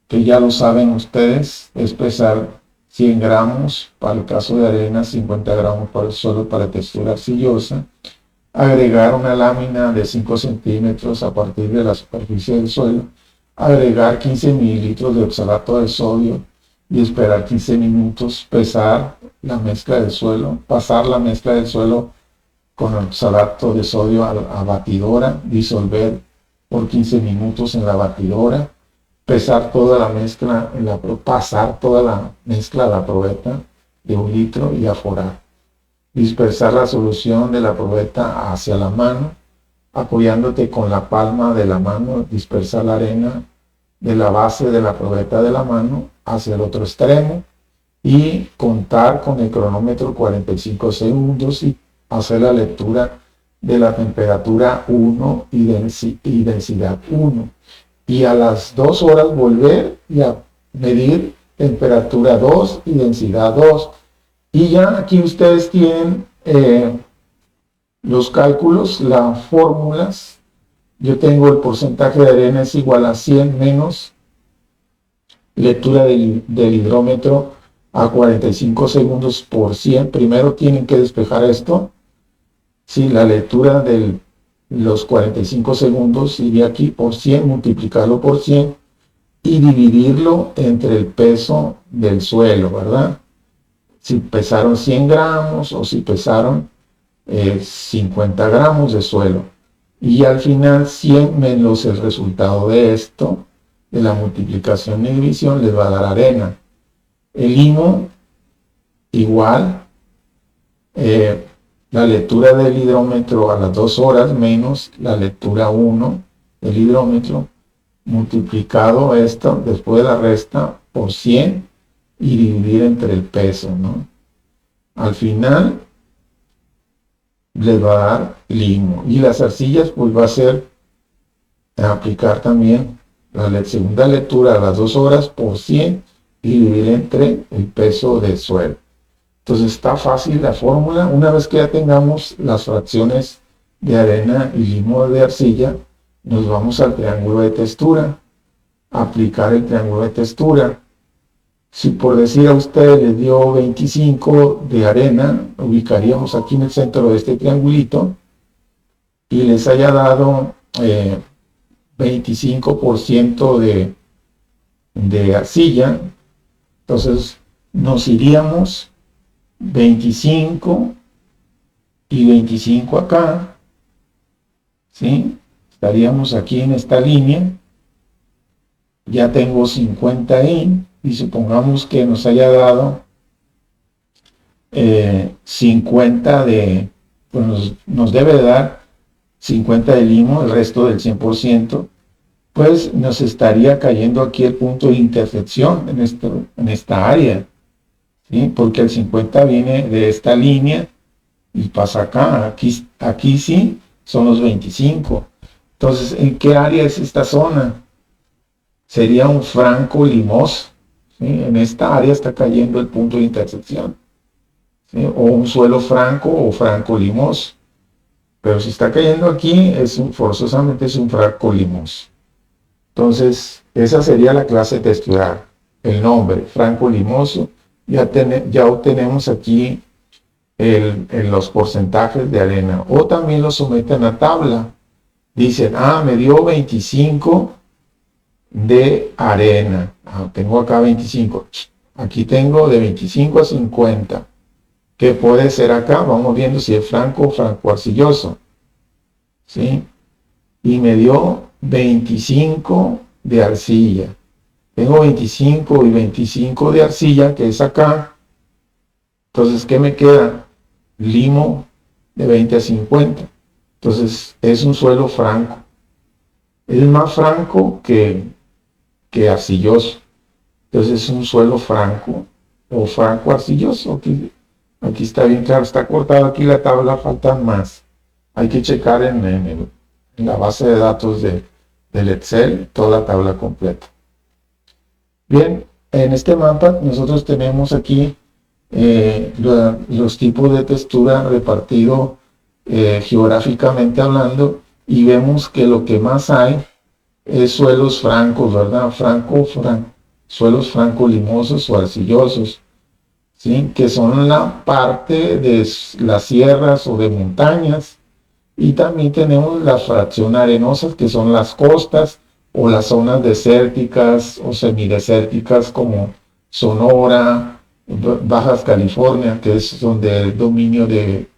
que ya lo saben ustedes, es pesar 100 gramos para el caso de arena, 50 gramos para el suelo para textura arcillosa, agregar una lámina de 5 centímetros a partir de la superficie del suelo, agregar 15 mililitros de oxalato de sodio y esperar 15 minutos, pesar la mezcla del suelo, pasar la mezcla del suelo con oxalato de sodio a batidora, disolver por 15 minutos en la batidora, pesar toda la mezcla, pasar toda la mezcla a la probeta de 1 litro y aforar. Dispersar la solución de la probeta hacia la mano, apoyándote con la palma de la mano, dispersar la arena de la base de la probeta de la mano hacia el otro extremo y contar con el cronómetro 45 segundos y hacer la lectura de la temperatura 1 y densidad 1. Y a las 2 horas volver y a medir temperatura 2 y densidad 2. Y ya aquí ustedes tienen los cálculos, las fórmulas. Yo tengo el porcentaje de arena es igual a 100 menos lectura del hidrómetro a 45 segundos por 100. Primero tienen que despejar esto. Si la lectura de los 45 segundos iría aquí por 100, multiplicarlo por 100 y dividirlo entre el peso del suelo, ¿verdad? Si pesaron 100 gramos o si pesaron 50 gramos de suelo. Y al final 100 menos el resultado de esto, de la multiplicación y división, les va a dar arena. El limo, igual, la lectura del hidrómetro a las 2 horas menos la lectura 1 del hidrómetro, multiplicado esto después de la resta por 100 y dividir entre el peso, ¿no? Al final les va a dar limo. Y las arcillas pues va a ser aplicar también la segunda lectura a las 2 horas por 100 y dividir entre el peso del suelo. Entonces está fácil la fórmula. Una vez que ya tengamos las fracciones de arena y limo de arcilla, nos vamos al triángulo de textura. Aplicar el triángulo de textura. Si por decir a usted le dio 25 de arena, ubicaríamos aquí en el centro de este triangulito, y les haya dado 25% de arcilla, entonces nos iríamos 25 y 25 acá, ¿sí? Estaríamos aquí en esta línea. Ya tengo 50 ahí, y supongamos que nos haya dado 50 de, pues nos debe dar 50 de limo, el resto del 100%, pues nos estaría cayendo aquí el punto de intersección en esta área, ¿sí? Porque el 50 viene de esta línea y pasa acá, aquí sí, son los 25. Entonces, ¿en qué área es esta zona? Sería un franco limoso, ¿sí? En esta área está cayendo el punto de intersección, ¿sí? O un suelo franco o franco limoso. Pero si está cayendo aquí, forzosamente es un franco limoso. Entonces, esa sería la clase textural. El nombre, franco limoso. Ya obtenemos aquí los porcentajes de arena. O también lo someten a tabla. Dicen, me dio 25 de arena. Tengo acá 25. Aquí tengo de 25 a 50. ¿Qué puede ser acá? Vamos viendo si es franco o franco arcilloso, ¿sí? Y me dio 25 de arcilla. Tengo 25 y 25 de arcilla, que es acá. Entonces, ¿qué me queda? Limo de 20 a 50. Entonces, es un suelo franco. Es más franco que arcilloso. Entonces, es un suelo franco o franco arcilloso. Aquí está bien claro, está cortado aquí la tabla, faltan más. Hay que checar en la base de datos del Excel toda la tabla completa. Bien, en este mapa nosotros tenemos aquí los tipos de textura repartido geográficamente hablando, y vemos que lo que más hay es suelos francos, ¿verdad? Suelos franco-limosos o arcillosos, ¿sí? Que son la parte de las sierras o de montañas. Y también tenemos las fracciones arenosas, que son las costas o las zonas desérticas o semidesérticas como Sonora, Baja California, que es donde el dominio de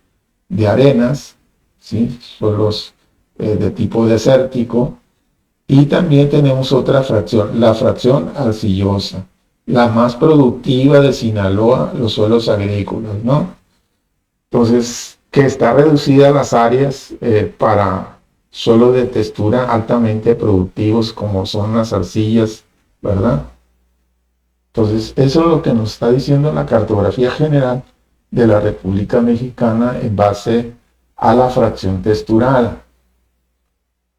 arenas, ¿sí? Suelos de tipo desértico. Y también tenemos otra fracción, la fracción arcillosa, la más productiva de Sinaloa, los suelos agrícolas, ¿no? Entonces, que está reducida las áreas para suelos de textura altamente productivos, como son las arcillas, ¿verdad? Entonces, eso es lo que nos está diciendo la cartografía general de la República Mexicana en base a la fracción textural.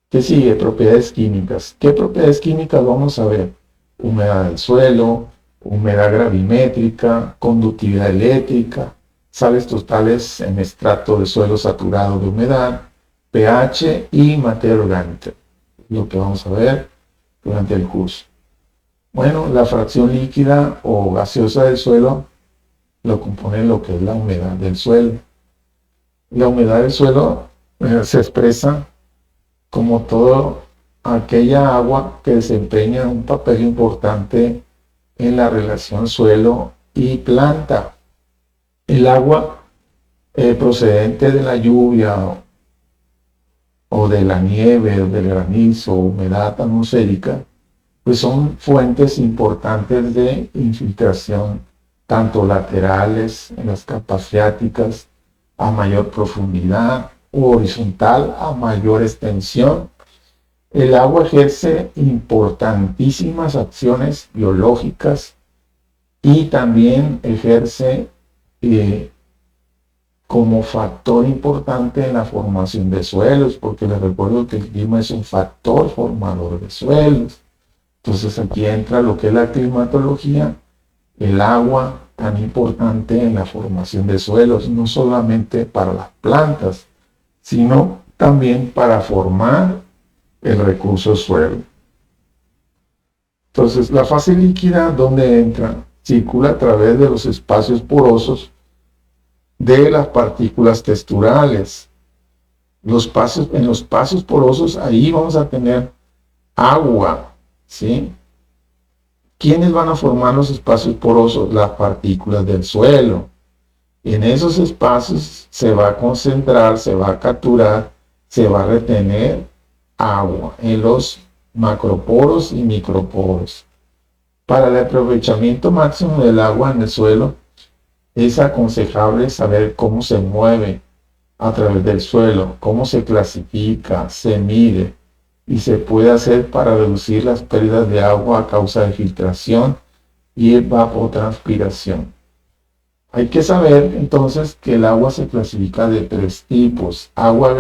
¿Qué sigue? Propiedades químicas. ¿Qué propiedades químicas vamos a ver? Humedad del suelo, humedad gravimétrica, conductividad eléctrica, sales totales en estrato de suelo saturado de humedad, pH y materia orgánica. Lo que vamos a ver durante el curso. Bueno, la fracción líquida o gaseosa del suelo lo compone lo que es la humedad del suelo. La humedad del suelo se expresa como toda aquella agua que desempeña un papel importante en la relación suelo y planta. El agua procedente de la lluvia o de la nieve o del granizo o humedad atmosférica, pues son fuentes importantes de infiltración, tanto laterales en las capas freáticas a mayor profundidad o horizontal a mayor extensión. El agua ejerce importantísimas acciones biológicas y también ejerce como factor importante en la formación de suelos, porque les recuerdo que el clima es un factor formador de suelos. Entonces aquí entra lo que es la climatología, el agua tan importante en la formación de suelos, no solamente para las plantas, sino también para formar el recurso suelo. Entonces, la fase líquida, ¿dónde entra? Circula a través de los espacios porosos de las partículas texturales. En los espacios porosos, ahí vamos a tener agua, ¿sí? ¿Quiénes van a formar los espacios porosos? Las partículas del suelo. En esos espacios se va a concentrar, se va a capturar, se va a retener agua en los macroporos y microporos. Para el aprovechamiento máximo del agua en el suelo, es aconsejable saber cómo se mueve a través del suelo, cómo se clasifica, se mide y se puede hacer para reducir las pérdidas de agua a causa de filtración y evapotranspiración. Hay que saber entonces que el agua se clasifica de 3 tipos: agua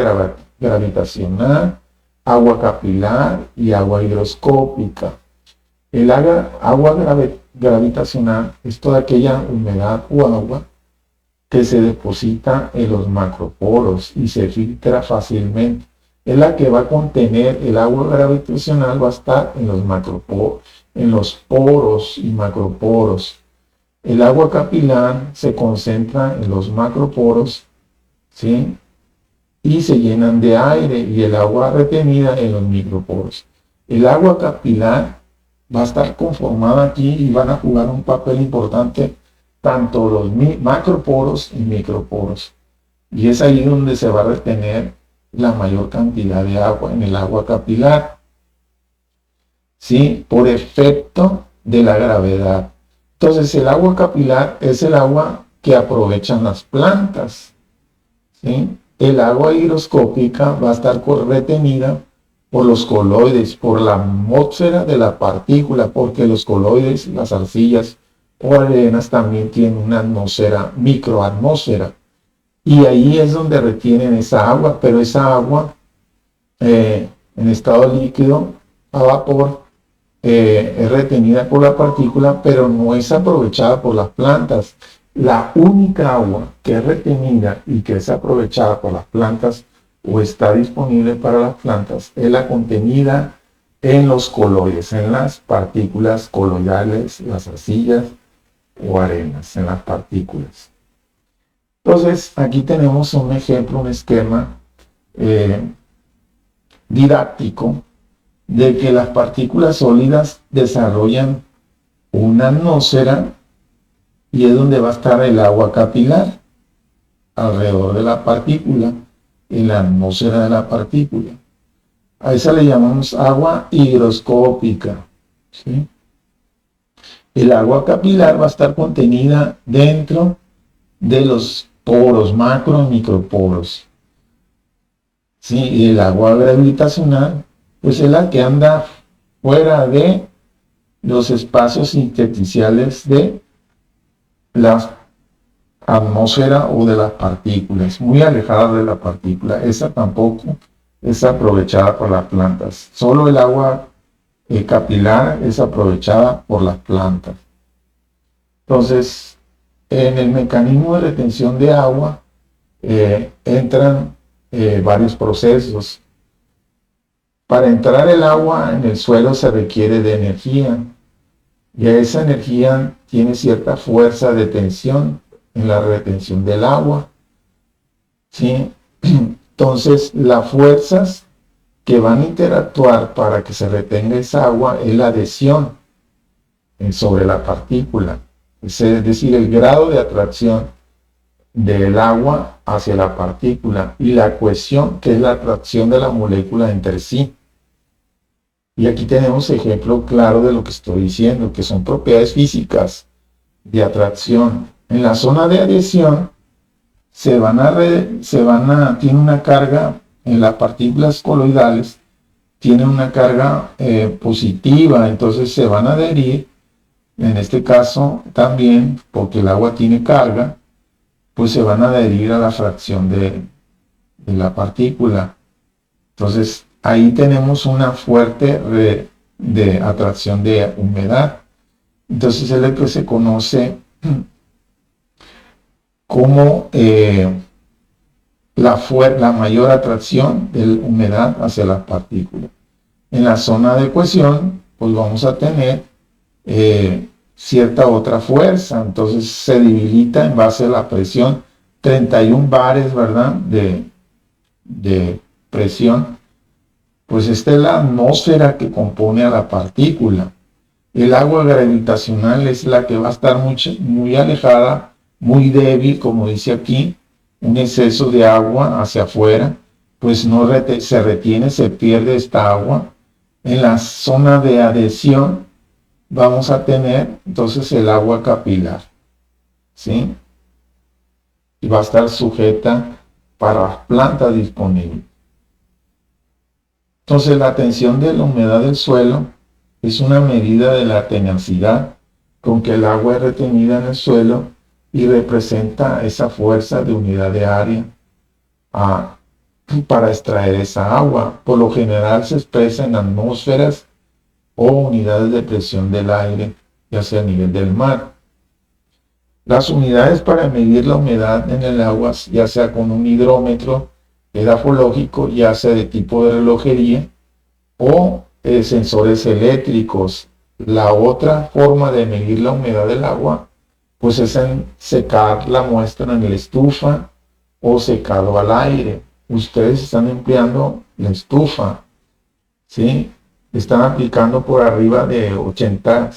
gravitacional, agua capilar y agua higroscópica. El agua gravitacional es toda aquella humedad o agua que se deposita en los macroporos y se filtra fácilmente. Es la que va a contener, el agua gravitacional va a estar en los macroporos, en los poros y macroporos. El agua capilar se concentra en los macroporos, ¿sí? Y se llenan de aire, y el agua retenida en los microporos. El agua capilar va a estar conformada aquí y van a jugar un papel importante tanto los macroporos y microporos. Y es ahí donde se va a retener la mayor cantidad de agua, en el agua capilar, ¿sí? Por efecto de la gravedad. Entonces, el agua capilar es el agua que aprovechan las plantas, ¿sí? El agua higroscópica va a estar retenida por los coloides, por la atmósfera de la partícula, porque los coloides, las arcillas o arenas también tienen una atmósfera, microatmósfera, y ahí es donde retienen esa agua, pero esa agua en estado líquido a vapor es retenida por la partícula, pero no es aprovechada por las plantas. La única agua que es retenida y que es aprovechada por las plantas o está disponible para las plantas es la contenida en los coloides, en las partículas coloidales, las arcillas o arenas, en las partículas. Entonces, aquí tenemos un ejemplo, un esquema didáctico de que las partículas sólidas desarrollan una atmósfera, y es donde va a estar el agua capilar, alrededor de la partícula, en la atmósfera de la partícula. A esa le llamamos agua higroscópica, ¿sí? El agua capilar va a estar contenida dentro de los poros, macro y microporos, ¿sí? Y el agua gravitacional, pues es la que anda fuera de los espacios intersticiales de la atmósfera o de las partículas, muy alejada de la partícula. Esa tampoco es aprovechada por las plantas. Solo el agua capilar es aprovechada por las plantas. Entonces, en el mecanismo de retención de agua entran varios procesos. Para entrar el agua en el suelo se requiere de energía, y esa energía tiene cierta fuerza de tensión en la retención del agua, ¿sí? Entonces, las fuerzas que van a interactuar para que se retenga esa agua es la adhesión sobre la partícula, es decir, el grado de atracción del agua hacia la partícula, y la cohesión, que es la atracción de la molécula entre sí. Y aquí tenemos ejemplo claro de lo que estoy diciendo, que son propiedades físicas de atracción. En la zona de adhesión tiene una carga, en las partículas coloidales tiene una carga positiva, entonces se van a adherir. En este caso también, porque el agua tiene carga, pues se van a adherir a la fracción de la partícula. Entonces ahí tenemos una fuerte de atracción de humedad. Entonces es lo que se conoce como la mayor atracción de la humedad hacia las partículas. En la zona de cohesión, pues vamos a tener cierta otra fuerza, entonces se debilita en base a la presión, 31 bares, ¿verdad?, de presión. Pues esta es la atmósfera que compone a la partícula. El agua gravitacional es la que va a estar muy alejada, muy débil, como dice aquí, un exceso de agua hacia afuera, pues no se retiene, se pierde esta agua. En la zona de adhesión vamos a tener entonces el agua capilar, ¿sí? Y va a estar sujeta para las plantas disponibles. Entonces la tensión de la humedad del suelo es una medida de la tenacidad con que el agua es retenida en el suelo y representa esa fuerza de unidad de área para extraer esa agua. Por lo general se expresa en atmósferas o unidades de presión del aire, ya sea a nivel del mar. Las unidades para medir la humedad en el agua, ya sea con un hidrómetro edafológico, ya sea de tipo de relojería o sensores eléctricos. La otra forma de medir la humedad del agua, pues es en secar la muestra en la estufa o secado al aire. Ustedes están empleando la estufa, ¿sí? Están aplicando por arriba de 80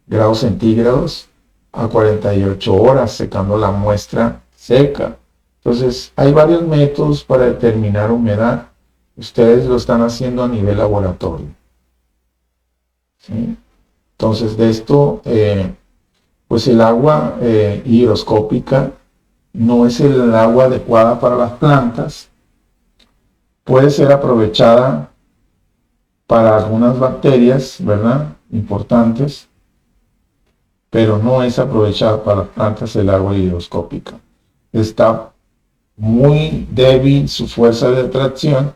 grados centígrados a 48 horas, secando la muestra seca. Entonces, hay varios métodos para determinar humedad. Ustedes lo están haciendo a nivel laboratorio, ¿sí? Entonces, de esto, pues el agua higroscópica no es el agua adecuada para las plantas. Puede ser aprovechada para algunas bacterias, ¿verdad?, importantes, pero no es aprovechada para las plantas el agua higroscópica. Está muy débil su fuerza de atracción,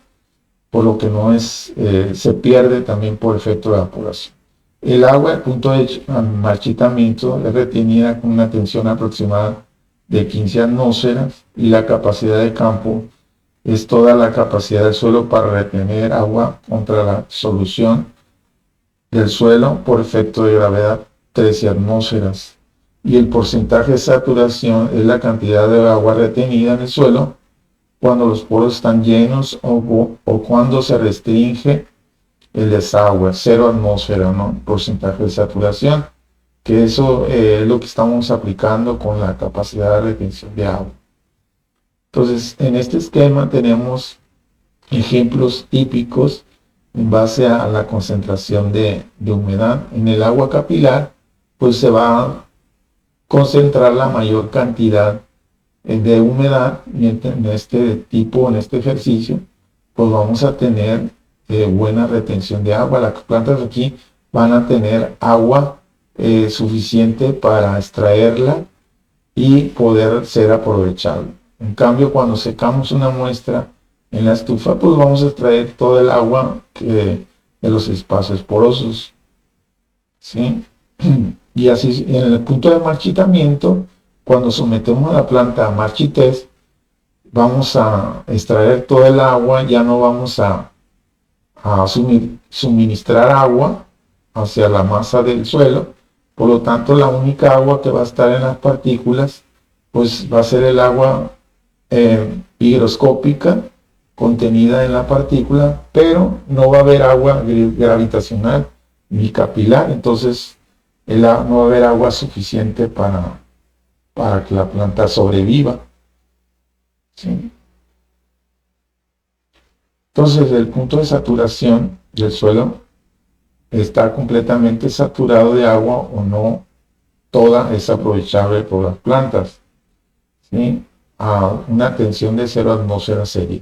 por lo que no es, se pierde también por efecto de evaporación. El agua al punto de marchitamiento es retenida con una tensión aproximada de 15 atmósferas y la capacidad de campo es toda la capacidad del suelo para retener agua contra la solución del suelo por efecto de gravedad, 13 atmósferas. Y el porcentaje de saturación es la cantidad de agua retenida en el suelo cuando los poros están llenos o cuando se restringe el desagüe, 0 atmósfera, ¿no? Porcentaje de saturación, que eso es lo que estamos aplicando con la capacidad de retención de agua. Entonces, en este esquema tenemos ejemplos típicos en base a la concentración de humedad. En el agua capilar, pues se va a concentrar la mayor cantidad de humedad, y en este tipo, en este ejercicio, pues vamos a tener buena retención de agua. Las plantas aquí van a tener agua suficiente para extraerla y poder ser aprovechable. En cambio, cuando secamos una muestra en la estufa, pues vamos a extraer todo el agua de los espacios porosos, ¿sí? Y así, en el punto de marchitamiento, cuando sometemos a la planta a marchitez, vamos a extraer todo el agua, ya no vamos a suministrar agua hacia la masa del suelo. Por lo tanto, la única agua que va a estar en las partículas, pues va a ser el agua higroscópica contenida en la partícula, pero no va a haber agua gravitacional ni capilar. Entonces no va a haber agua suficiente para que la planta sobreviva, ¿sí? Entonces el punto de saturación del suelo está completamente saturado de agua o no, toda es aprovechable por las plantas, ¿sí? A una tensión de 0 atmósferas seria.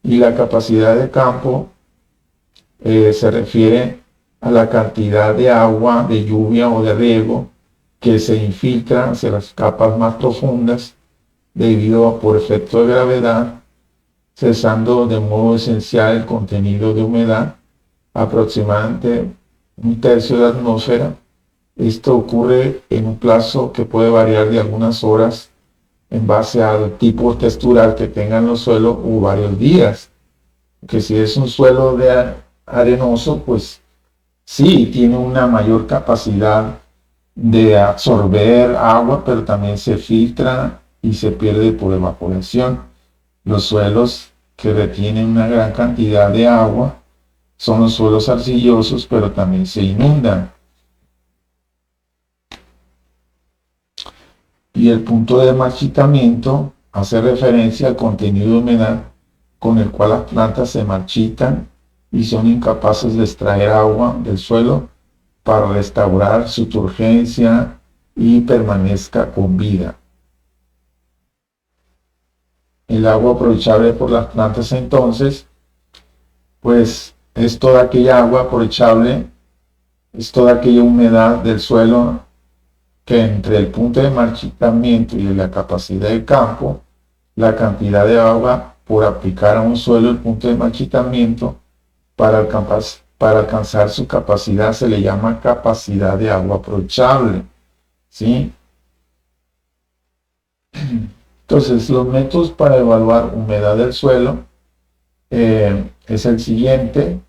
Y la capacidad de campo se refiere a la cantidad de agua, de lluvia o de riego que se infiltra hacia las capas más profundas debido a por efecto de gravedad, cesando de modo esencial el contenido de humedad, aproximadamente 1/3 de la atmósfera, Esto ocurre en un plazo que puede variar de algunas horas en base al tipo textural que tengan los suelos o varios días. Que si es un suelo de arenoso, pues sí, tiene una mayor capacidad de absorber agua, pero también se filtra y se pierde por evaporación. Los suelos que retienen una gran cantidad de agua son los suelos arcillosos, pero también se inundan. Y el punto de marchitamiento hace referencia al contenido de humedad con el cual las plantas se marchitan y son incapaces de extraer agua del suelo para restaurar su turgencia y permanezca con vida. El agua aprovechable por las plantas entonces, pues es toda aquella agua aprovechable, es toda aquella humedad del suelo que entre el punto de marchitamiento y la capacidad del campo, la cantidad de agua por aplicar a un suelo el punto de marchitamiento para alcanzar su capacidad se le llama capacidad de agua aprovechable, ¿sí? Entonces, los métodos para evaluar humedad del suelo es el siguiente: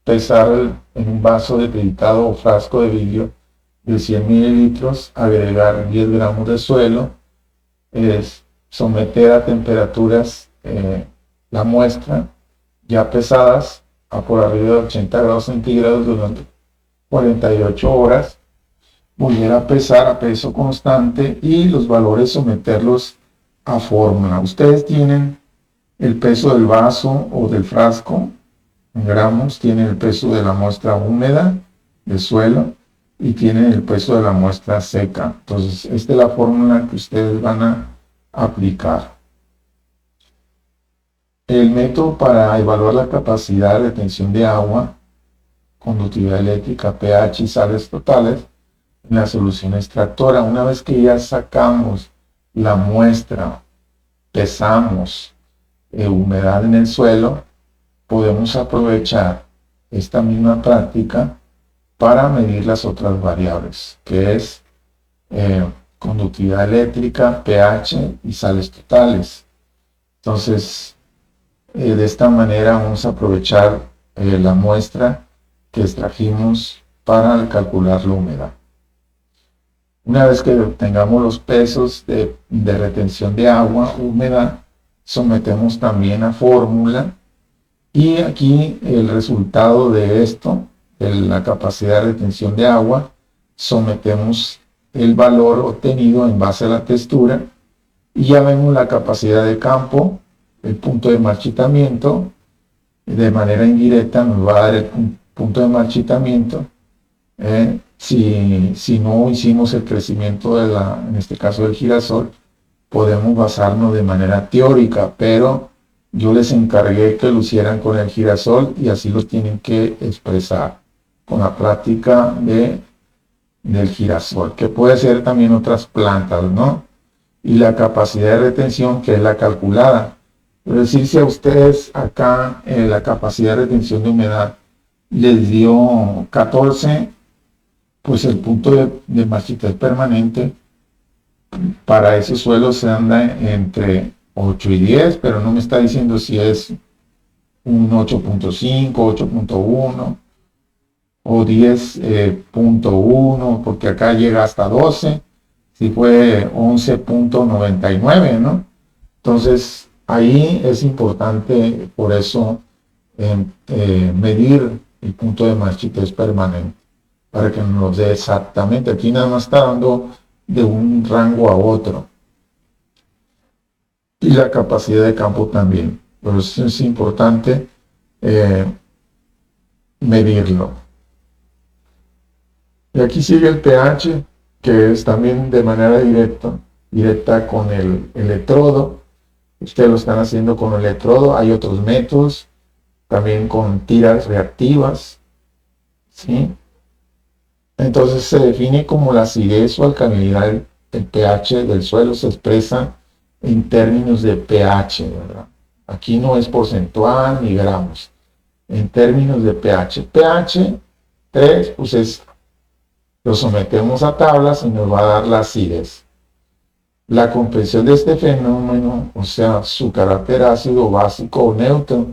pesar en un vaso debilitado o frasco de vidrio de 100 mililitros, agregar 10 gramos de suelo, someter a temperaturas la muestra ya pesadas a por arriba de 80 grados centígrados durante 48 horas, volver a pesar a peso constante y los valores someterlos a fórmula. Ustedes tienen el peso del vaso o del frasco en gramos, tienen el peso de la muestra húmeda del suelo y tienen el peso de la muestra seca. Entonces, esta es la fórmula que ustedes van a aplicar. El método para evaluar la capacidad de retención de agua, conductividad eléctrica, pH y sales totales en la solución extractora. Una vez que ya sacamos la muestra, pesamos humedad en el suelo, podemos aprovechar esta misma práctica para medir las otras variables, que es conductividad eléctrica, pH y sales totales. Entonces, de esta manera vamos a aprovechar la muestra que extrajimos para calcular la humedad. Una vez que tengamos los pesos de retención de agua, humedad, sometemos también a fórmula y aquí el resultado de esto, de la capacidad de retención de agua, sometemos el valor obtenido en base a la textura y ya vemos la capacidad de campo, el punto de marchitamiento. De manera indirecta nos va a dar el punto de marchitamiento si no hicimos el crecimiento en este caso del girasol. Podemos basarnos de manera teórica, pero yo les encargué que lo hicieran con el girasol y así lo tienen que expresar con la práctica del girasol, que puede ser también otras plantas, ¿no? Y la capacidad de retención, que es la calculada. Es decir, si a ustedes acá la capacidad de retención de humedad les dio 14, pues el punto de marchitez permanente para ese suelo se anda entre 8 y 10, pero no me está diciendo si es un 8.5, 8.1 o 10.1, porque acá llega hasta 12, si fue 11.99, ¿no? Entonces, ahí es importante, por eso, medir el punto de marchitez permanente, para que nos dé exactamente. Aquí nada más está dando de un rango a otro. Y la capacidad de campo también. Pero es importante medirlo. Y aquí sigue el pH, que es también de manera directa con el electrodo. Ustedes lo están haciendo con el electrodo. Hay otros métodos, también con tiras reactivas, ¿sí? Entonces se define como la acidez o alcalinidad del pH del suelo, se expresa en términos de pH, ¿verdad? Aquí no es porcentual ni gramos, en términos de pH. pH 3, pues es Lo sometemos a tablas y nos va a dar la acidez. La comprensión de este fenómeno, o sea, su carácter ácido, básico o neutro,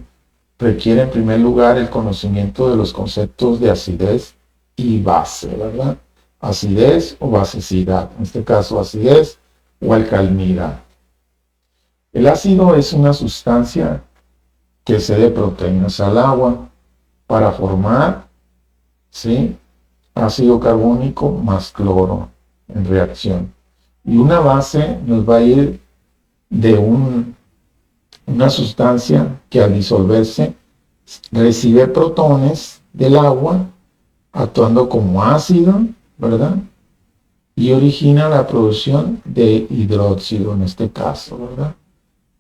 requiere en primer lugar el conocimiento de los conceptos de acidez y base, ¿verdad? Acidez o basicidad, en este caso acidez o alcalinidad. El ácido es una sustancia que cede proteínas al agua para formar, ¿sí?, ácido carbónico más cloro en reacción. Y una base nos va a ir de una sustancia que al disolverse recibe protones del agua actuando como ácido, ¿verdad? Y origina la producción de hidróxido en este caso, ¿verdad?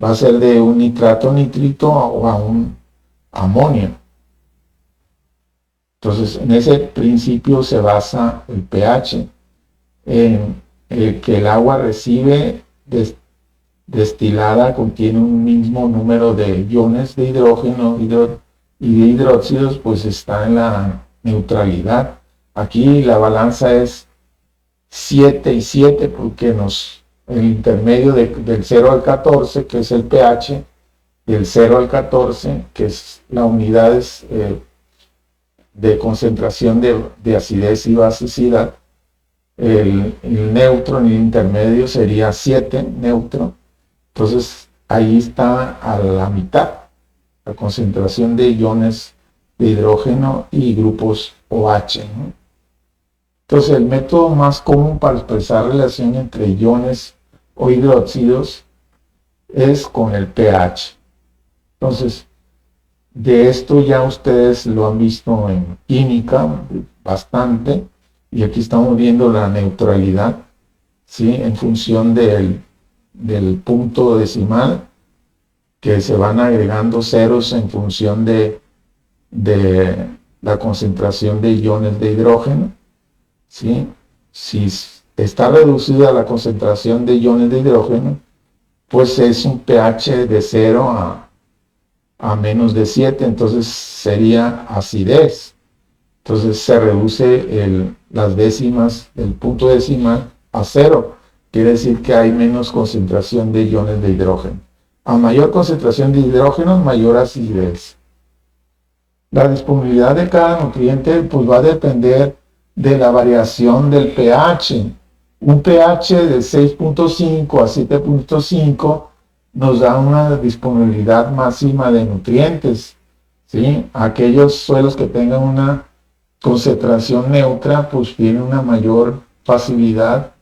Va a ser de un nitrato nitrito o a un amonio. Entonces, en ese principio se basa el pH, en el que el agua recibe destilada contiene un mismo número de iones de hidrógeno y de hidróxidos, pues está en la neutralidad. Aquí la balanza es 7 y 7 porque el intermedio del 0 al 14, que es el pH, del 0 al 14, que es la unidad de concentración de acidez y basicidad, el neutro en el intermedio sería 7, neutro. Entonces ahí está a la mitad la concentración de iones de hidrógeno y grupos OH, ¿no? Entonces el método más común para expresar relación entre iones o hidróxidos es con el pH. Entonces, de esto ya ustedes lo han visto en química bastante, y aquí estamos viendo la neutralidad, ¿sí?, en función del punto decimal, que se van agregando ceros en función de la concentración de iones de hidrógeno, ¿sí? Si está reducida la concentración de iones de hidrógeno, pues es un pH de 0 a menos de 7, entonces sería acidez. Entonces se reduce las décimas del punto decimal a 0. Quiere decir que hay menos concentración de iones de hidrógeno. A mayor concentración de hidrógeno, mayor acidez. La disponibilidad de cada nutriente pues va a depender de la variación del pH. Un pH de 6.5 a 7.5 nos da una disponibilidad máxima de nutrientes, ¿sí? Aquellos suelos que tengan una concentración neutra pues tienen una mayor facilidad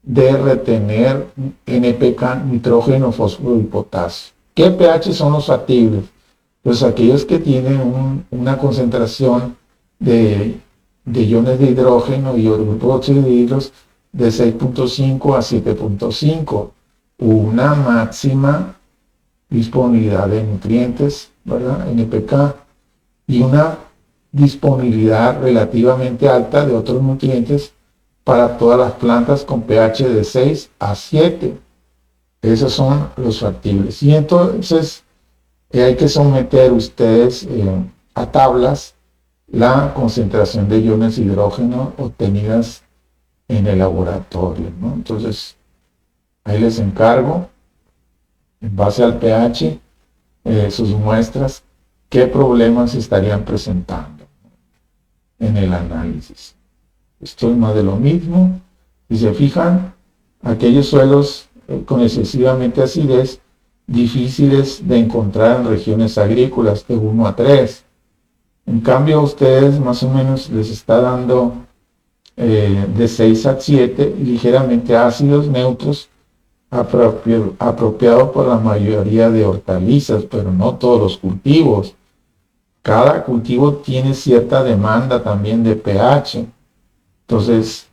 de retener NPK, nitrógeno, fósforo y potasio. ¿Qué pH son los factibles? Pues aquellos que tienen una concentración de iones de hidrógeno y grupos oxidhidros de 6.5 a 7.5, una máxima disponibilidad de nutrientes, ¿verdad?, NPK, y una disponibilidad relativamente alta de otros nutrientes para todas las plantas con pH de 6 a 7. Esos son los factibles. Y entonces hay que someter ustedes a tablas la concentración de iones de hidrógeno obtenidas en el laboratorio, ¿no? Entonces, ahí les encargo, en base al pH, sus muestras, qué problemas estarían presentando en el análisis. Esto es más de lo mismo. Si se fijan, aquellos suelos con excesivamente acidez, difíciles de encontrar en regiones agrícolas de 1 a 3. En cambio, a ustedes más o menos les está dando de 6 a 7, ligeramente ácidos, neutros, apropiado por la mayoría de hortalizas, pero no todos los cultivos. Cada cultivo tiene cierta demanda también de pH. Entonces,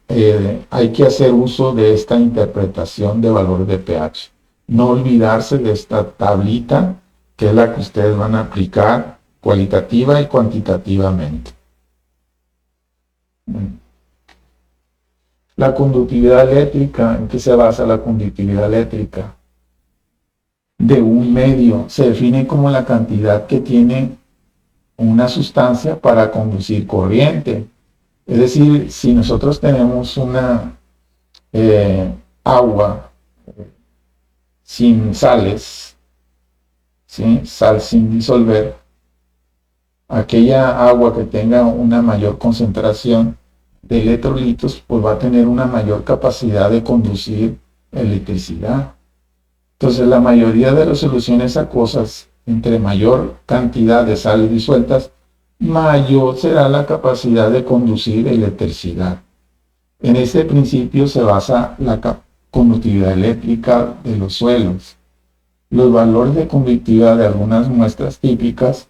hay que hacer uso de esta interpretación de valores de pH. No olvidarse de esta tablita, que es la que ustedes van a aplicar cualitativa y cuantitativamente. La conductividad eléctrica, ¿en qué se basa la conductividad eléctrica? De un medio se define como la cantidad que tiene una sustancia para conducir corriente. Es decir, si nosotros tenemos una agua sin sales, ¿sí? Sal sin disolver, aquella agua que tenga una mayor concentración de electrolitos, pues va a tener una mayor capacidad de conducir electricidad. Entonces, la mayoría de las soluciones acuosas, entre mayor cantidad de sales disueltas, mayor será la capacidad de conducir electricidad. En este principio se basa la conductividad eléctrica de los suelos. Los valores de conductividad de algunas muestras típicas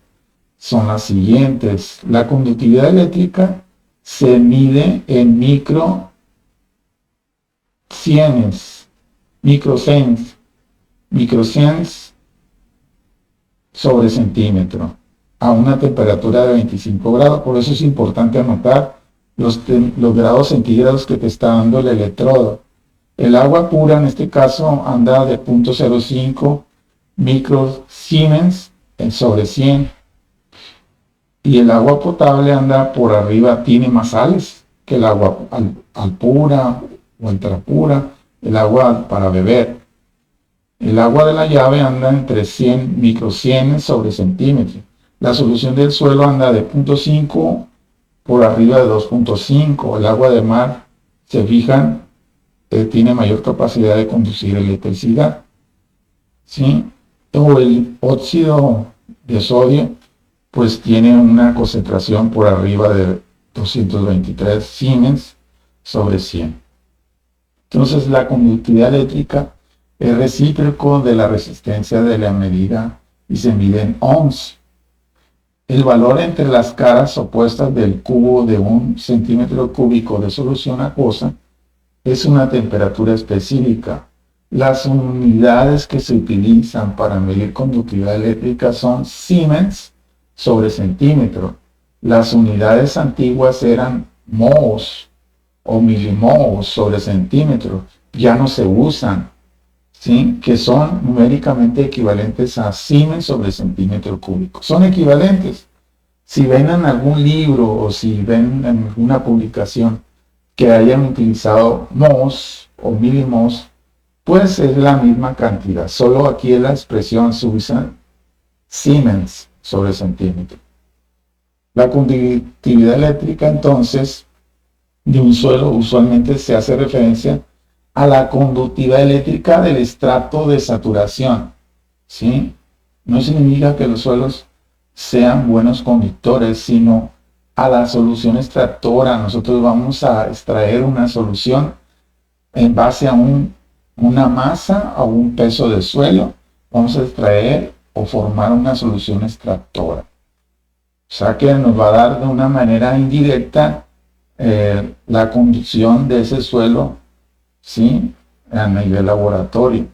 son las siguientes. La conductividad eléctrica se mide en microsiemens sobre centímetro a una temperatura de 25 grados. Por eso es importante anotar los grados centígrados que te está dando el electrodo. El agua pura en este caso anda de 0.05 microsiemens sobre 100. Y el agua potable anda por arriba, tiene más sales que el agua al pura o ultra pura, el agua para beber. El agua de la llave anda entre 100 microsiemens sobre centímetro. La solución del suelo anda de 0.5 por arriba de 2.5. El agua de mar, se fijan, tiene mayor capacidad de conducir electricidad, ¿sí? O el óxido de sodio, pues tiene una concentración por arriba de 223 Siemens sobre 100. Entonces, la conductividad eléctrica es recíproco de la resistencia de la medida y se mide en ohms. El valor entre las caras opuestas del cubo de 1 centímetro cúbico de solución acuosa es una temperatura específica. Las unidades que se utilizan para medir conductividad eléctrica son Siemens sobre centímetro. Las unidades antiguas eran mhos o milimhos sobre centímetro. Ya no se usan, ¿sí? Que son numéricamente equivalentes a Siemens sobre centímetro cúbico. Son equivalentes. Si ven en algún libro o si ven en alguna publicación que hayan utilizado mhos o milimhos, pues es la misma cantidad. Solo aquí en la expresión se usa Siemens sobre centímetro. La conductividad eléctrica, entonces, de un suelo usualmente se hace referencia a la conductividad eléctrica del estrato de saturación, ¿sí? No significa que los suelos sean buenos conductores, sino a la solución extractora. Nosotros vamos a extraer una solución en base a una masa o un peso de suelo. Vamos a extraer o formar una solución extractora. O sea que nos va a dar de una manera indirecta la conducción de ese suelo, ¿sí? A nivel laboratorio.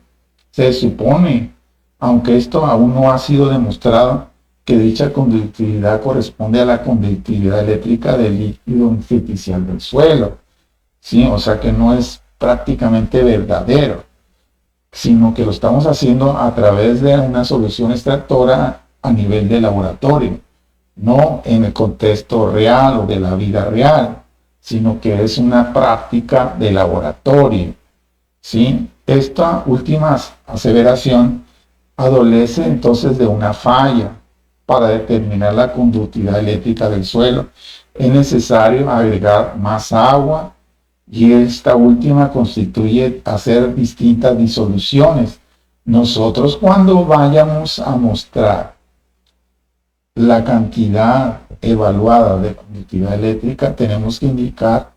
Se supone, aunque esto aún no ha sido demostrado, que dicha conductividad corresponde a la conductividad eléctrica del líquido intersticial del suelo, ¿sí? O sea que no es prácticamente verdadero, sino que lo estamos haciendo a través de una solución extractora a nivel de laboratorio, no en el contexto real o de la vida real, sino que es una práctica de laboratorio, ¿sí? Esta última aseveración adolece entonces de una falla. Para determinar la conductividad eléctrica del suelo es necesario agregar más agua y esta última constituye hacer distintas disoluciones. Nosotros, cuando vayamos a mostrar la cantidad evaluada de conductividad eléctrica, tenemos que indicar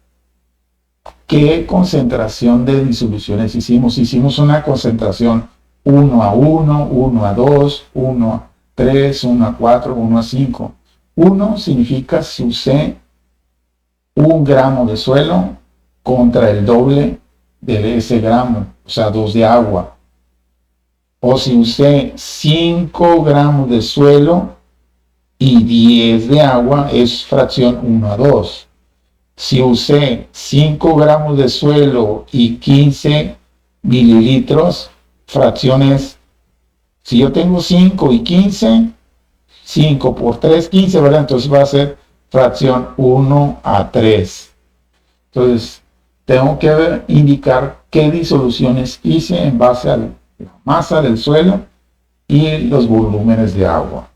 qué concentración de disoluciones hicimos. Hicimos una concentración 1 a 1, 1 a 2, 1 a 3, 1 a 4, 1 a 5. 1 significa si usé 1 gramo de suelo contra el doble de ese gramo, o sea, 2 de agua. O si usé 5 gramos de suelo y 10 de agua, es fracción 1 a 2. Si usé 5 gramos de suelo y 15 mililitros, fracciones. Si yo tengo 5 y 15, 5 por 3, 15, ¿verdad? Entonces va a ser fracción 1:3. Entonces, tengo que indicar qué disoluciones hice en base a la masa del suelo y los volúmenes de agua.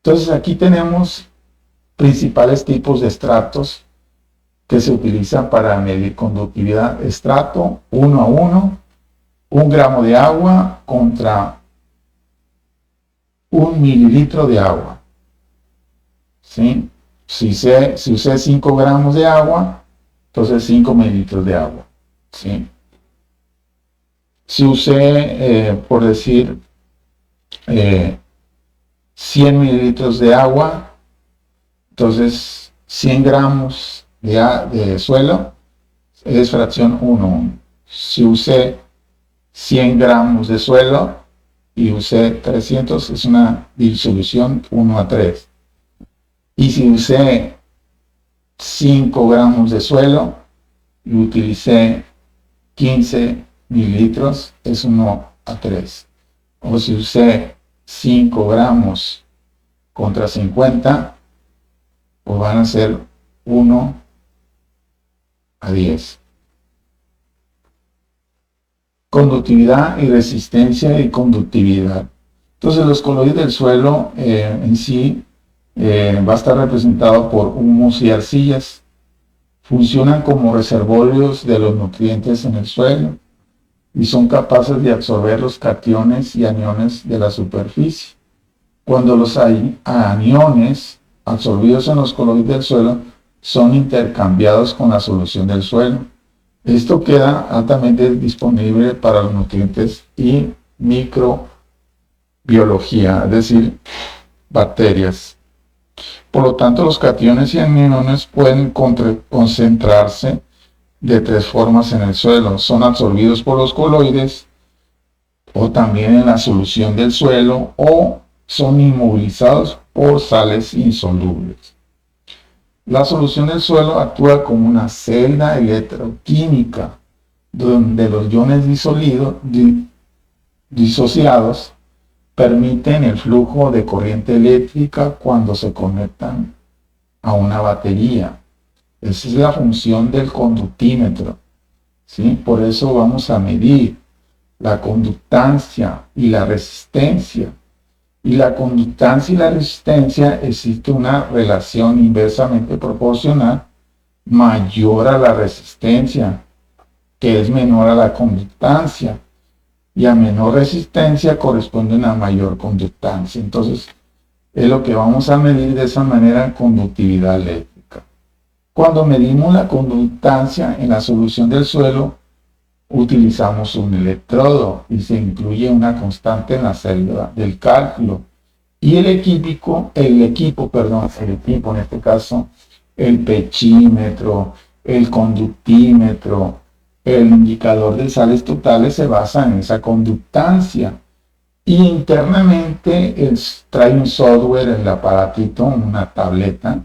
Entonces, aquí tenemos principales tipos de estratos que se utilizan para medir conductividad. Estrato 1:1, 1 gramo de agua contra 1 mililitro de agua. ¿Sí? Si usé 5 gramos de agua, entonces 5 mililitros de agua. ¿Sí? Si usé, por decir, 100 mililitros de agua, entonces 100 gramos de suelo es fracción 1:1. Si usé 100 gramos de suelo y usé 300, es una disolución 1:3. Y si usé 5 gramos de suelo y utilicé 15 mililitros, es 1:3. O si usé 5 gramos contra 50, pues van a ser 1:10. Conductividad y resistencia y conductividad. Entonces los colores del suelo en sí va a estar representado por humus y arcillas. Funcionan como reservorios de los nutrientes en el suelo y son capaces de absorber los cationes y aniones de la superficie. Cuando los aniones absorbidos en los colores del suelo son intercambiados con la solución del suelo, esto queda altamente disponible para los nutrientes y microbiología, es decir, bacterias. Por lo tanto, los cationes y aniones pueden concentrarse de 3 formas en el suelo. Son absorbidos por los coloides, o también en la solución del suelo, o son inmovilizados por sales insolubles. La solución del suelo actúa como una celda electroquímica, donde los iones disociados permiten el flujo de corriente eléctrica cuando se conectan a una batería. Esa es la función del conductímetro, ¿sí? Por eso vamos a medir la conductancia y la resistencia. Y la conductancia y la resistencia existe una relación inversamente proporcional mayor a la resistencia, que es menor a la conductancia, y a menor resistencia corresponde una mayor conductancia. Entonces, es lo que vamos a medir de esa manera en conductividad eléctrica. Cuando medimos la conductancia en la solución del suelo, utilizamos un electrodo y se incluye una constante en la celda del cálculo. Y el equipo, en este caso, el pechímetro, el conductímetro, el indicador de sales totales se basa en esa conductancia. Y internamente trae un software en el aparatito, una tableta,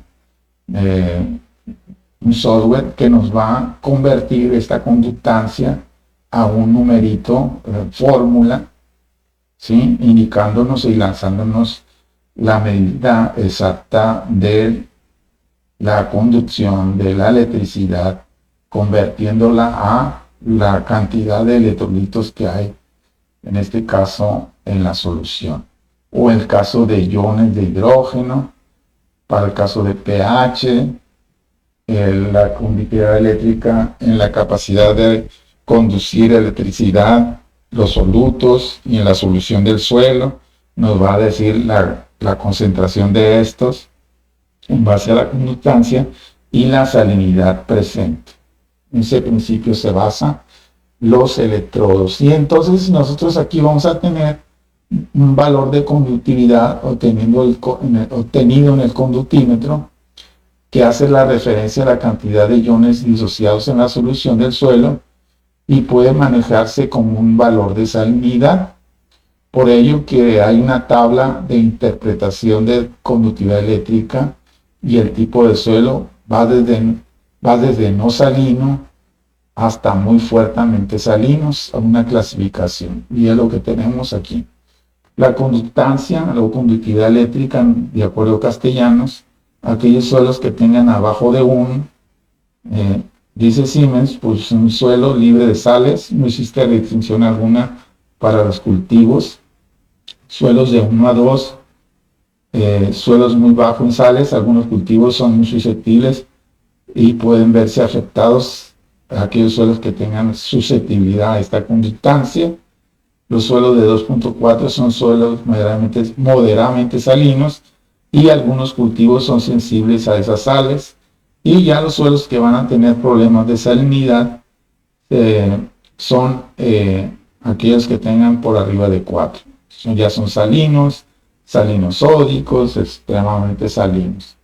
un software que nos va a convertir esta conductancia a un numerito, fórmula, ¿sí? Indicándonos y lanzándonos la medida exacta de la conducción de la electricidad, convirtiéndola a la cantidad de electrolitos que hay, en este caso, en la solución. O el caso de iones de hidrógeno, para el caso de pH, la conductividad eléctrica en la capacidad de conducir electricidad, los solutos, y en la solución del suelo nos va a decir la concentración de estos en base a la conductancia y la salinidad presente. En ese principio se basan los electrodos. Y entonces nosotros aquí vamos a tener un valor de conductividad obtenido en el conductímetro, que hace la referencia a la cantidad de iones disociados en la solución del suelo y puede manejarse como un valor de salinidad. Por ello que hay una tabla de interpretación de conductividad eléctrica y el tipo de suelo va desde no salino hasta muy fuertemente salinos a una clasificación. Y es lo que tenemos aquí. La conductancia o conductividad eléctrica, de acuerdo a Castellanos, aquellos suelos que tengan abajo de dice Siemens, pues un suelo libre de sales, no existe restricción alguna para los cultivos. Suelos de 1 a 2, suelos muy bajos en sales, algunos cultivos son muy susceptibles y pueden verse afectados aquellos suelos que tengan susceptibilidad a esta conductancia. Los suelos de 2.4 son suelos moderadamente salinos y algunos cultivos son sensibles a esas sales. Y ya los suelos que van a tener problemas de salinidad son aquellos que tengan por arriba de 4. Ya son salinos, salinosódicos, extremadamente salinos.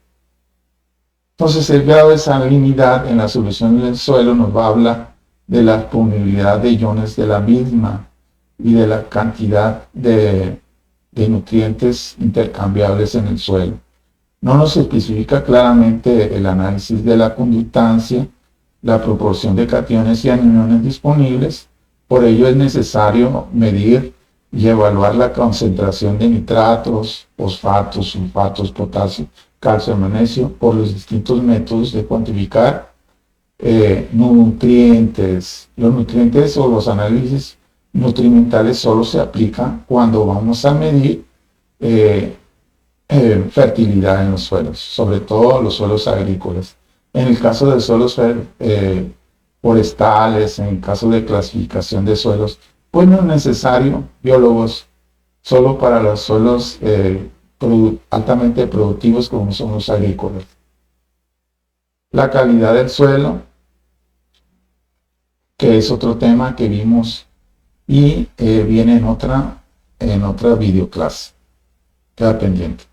Entonces el grado de salinidad en la solución del suelo nos va a hablar de la disponibilidad de iones de la misma y de la cantidad de nutrientes intercambiables en el suelo. No nos especifica claramente el análisis de la conductancia, la proporción de cationes y aniones disponibles, por ello es necesario medir y evaluar la concentración de nitratos, fosfatos, sulfatos, potasio, calcio, magnesio, por los distintos métodos de cuantificar nutrientes. Los nutrientes o los análisis nutrimentales solo se aplican cuando vamos a medir fertilidad en los suelos, sobre todo los suelos agrícolas. En el caso de suelos forestales, en el caso de clasificación de suelos, pues no es necesario biólogos solo para los suelos altamente productivos como son los agrícolas. La calidad del suelo, que es otro tema que vimos y viene en otra videoclase. Queda pendiente.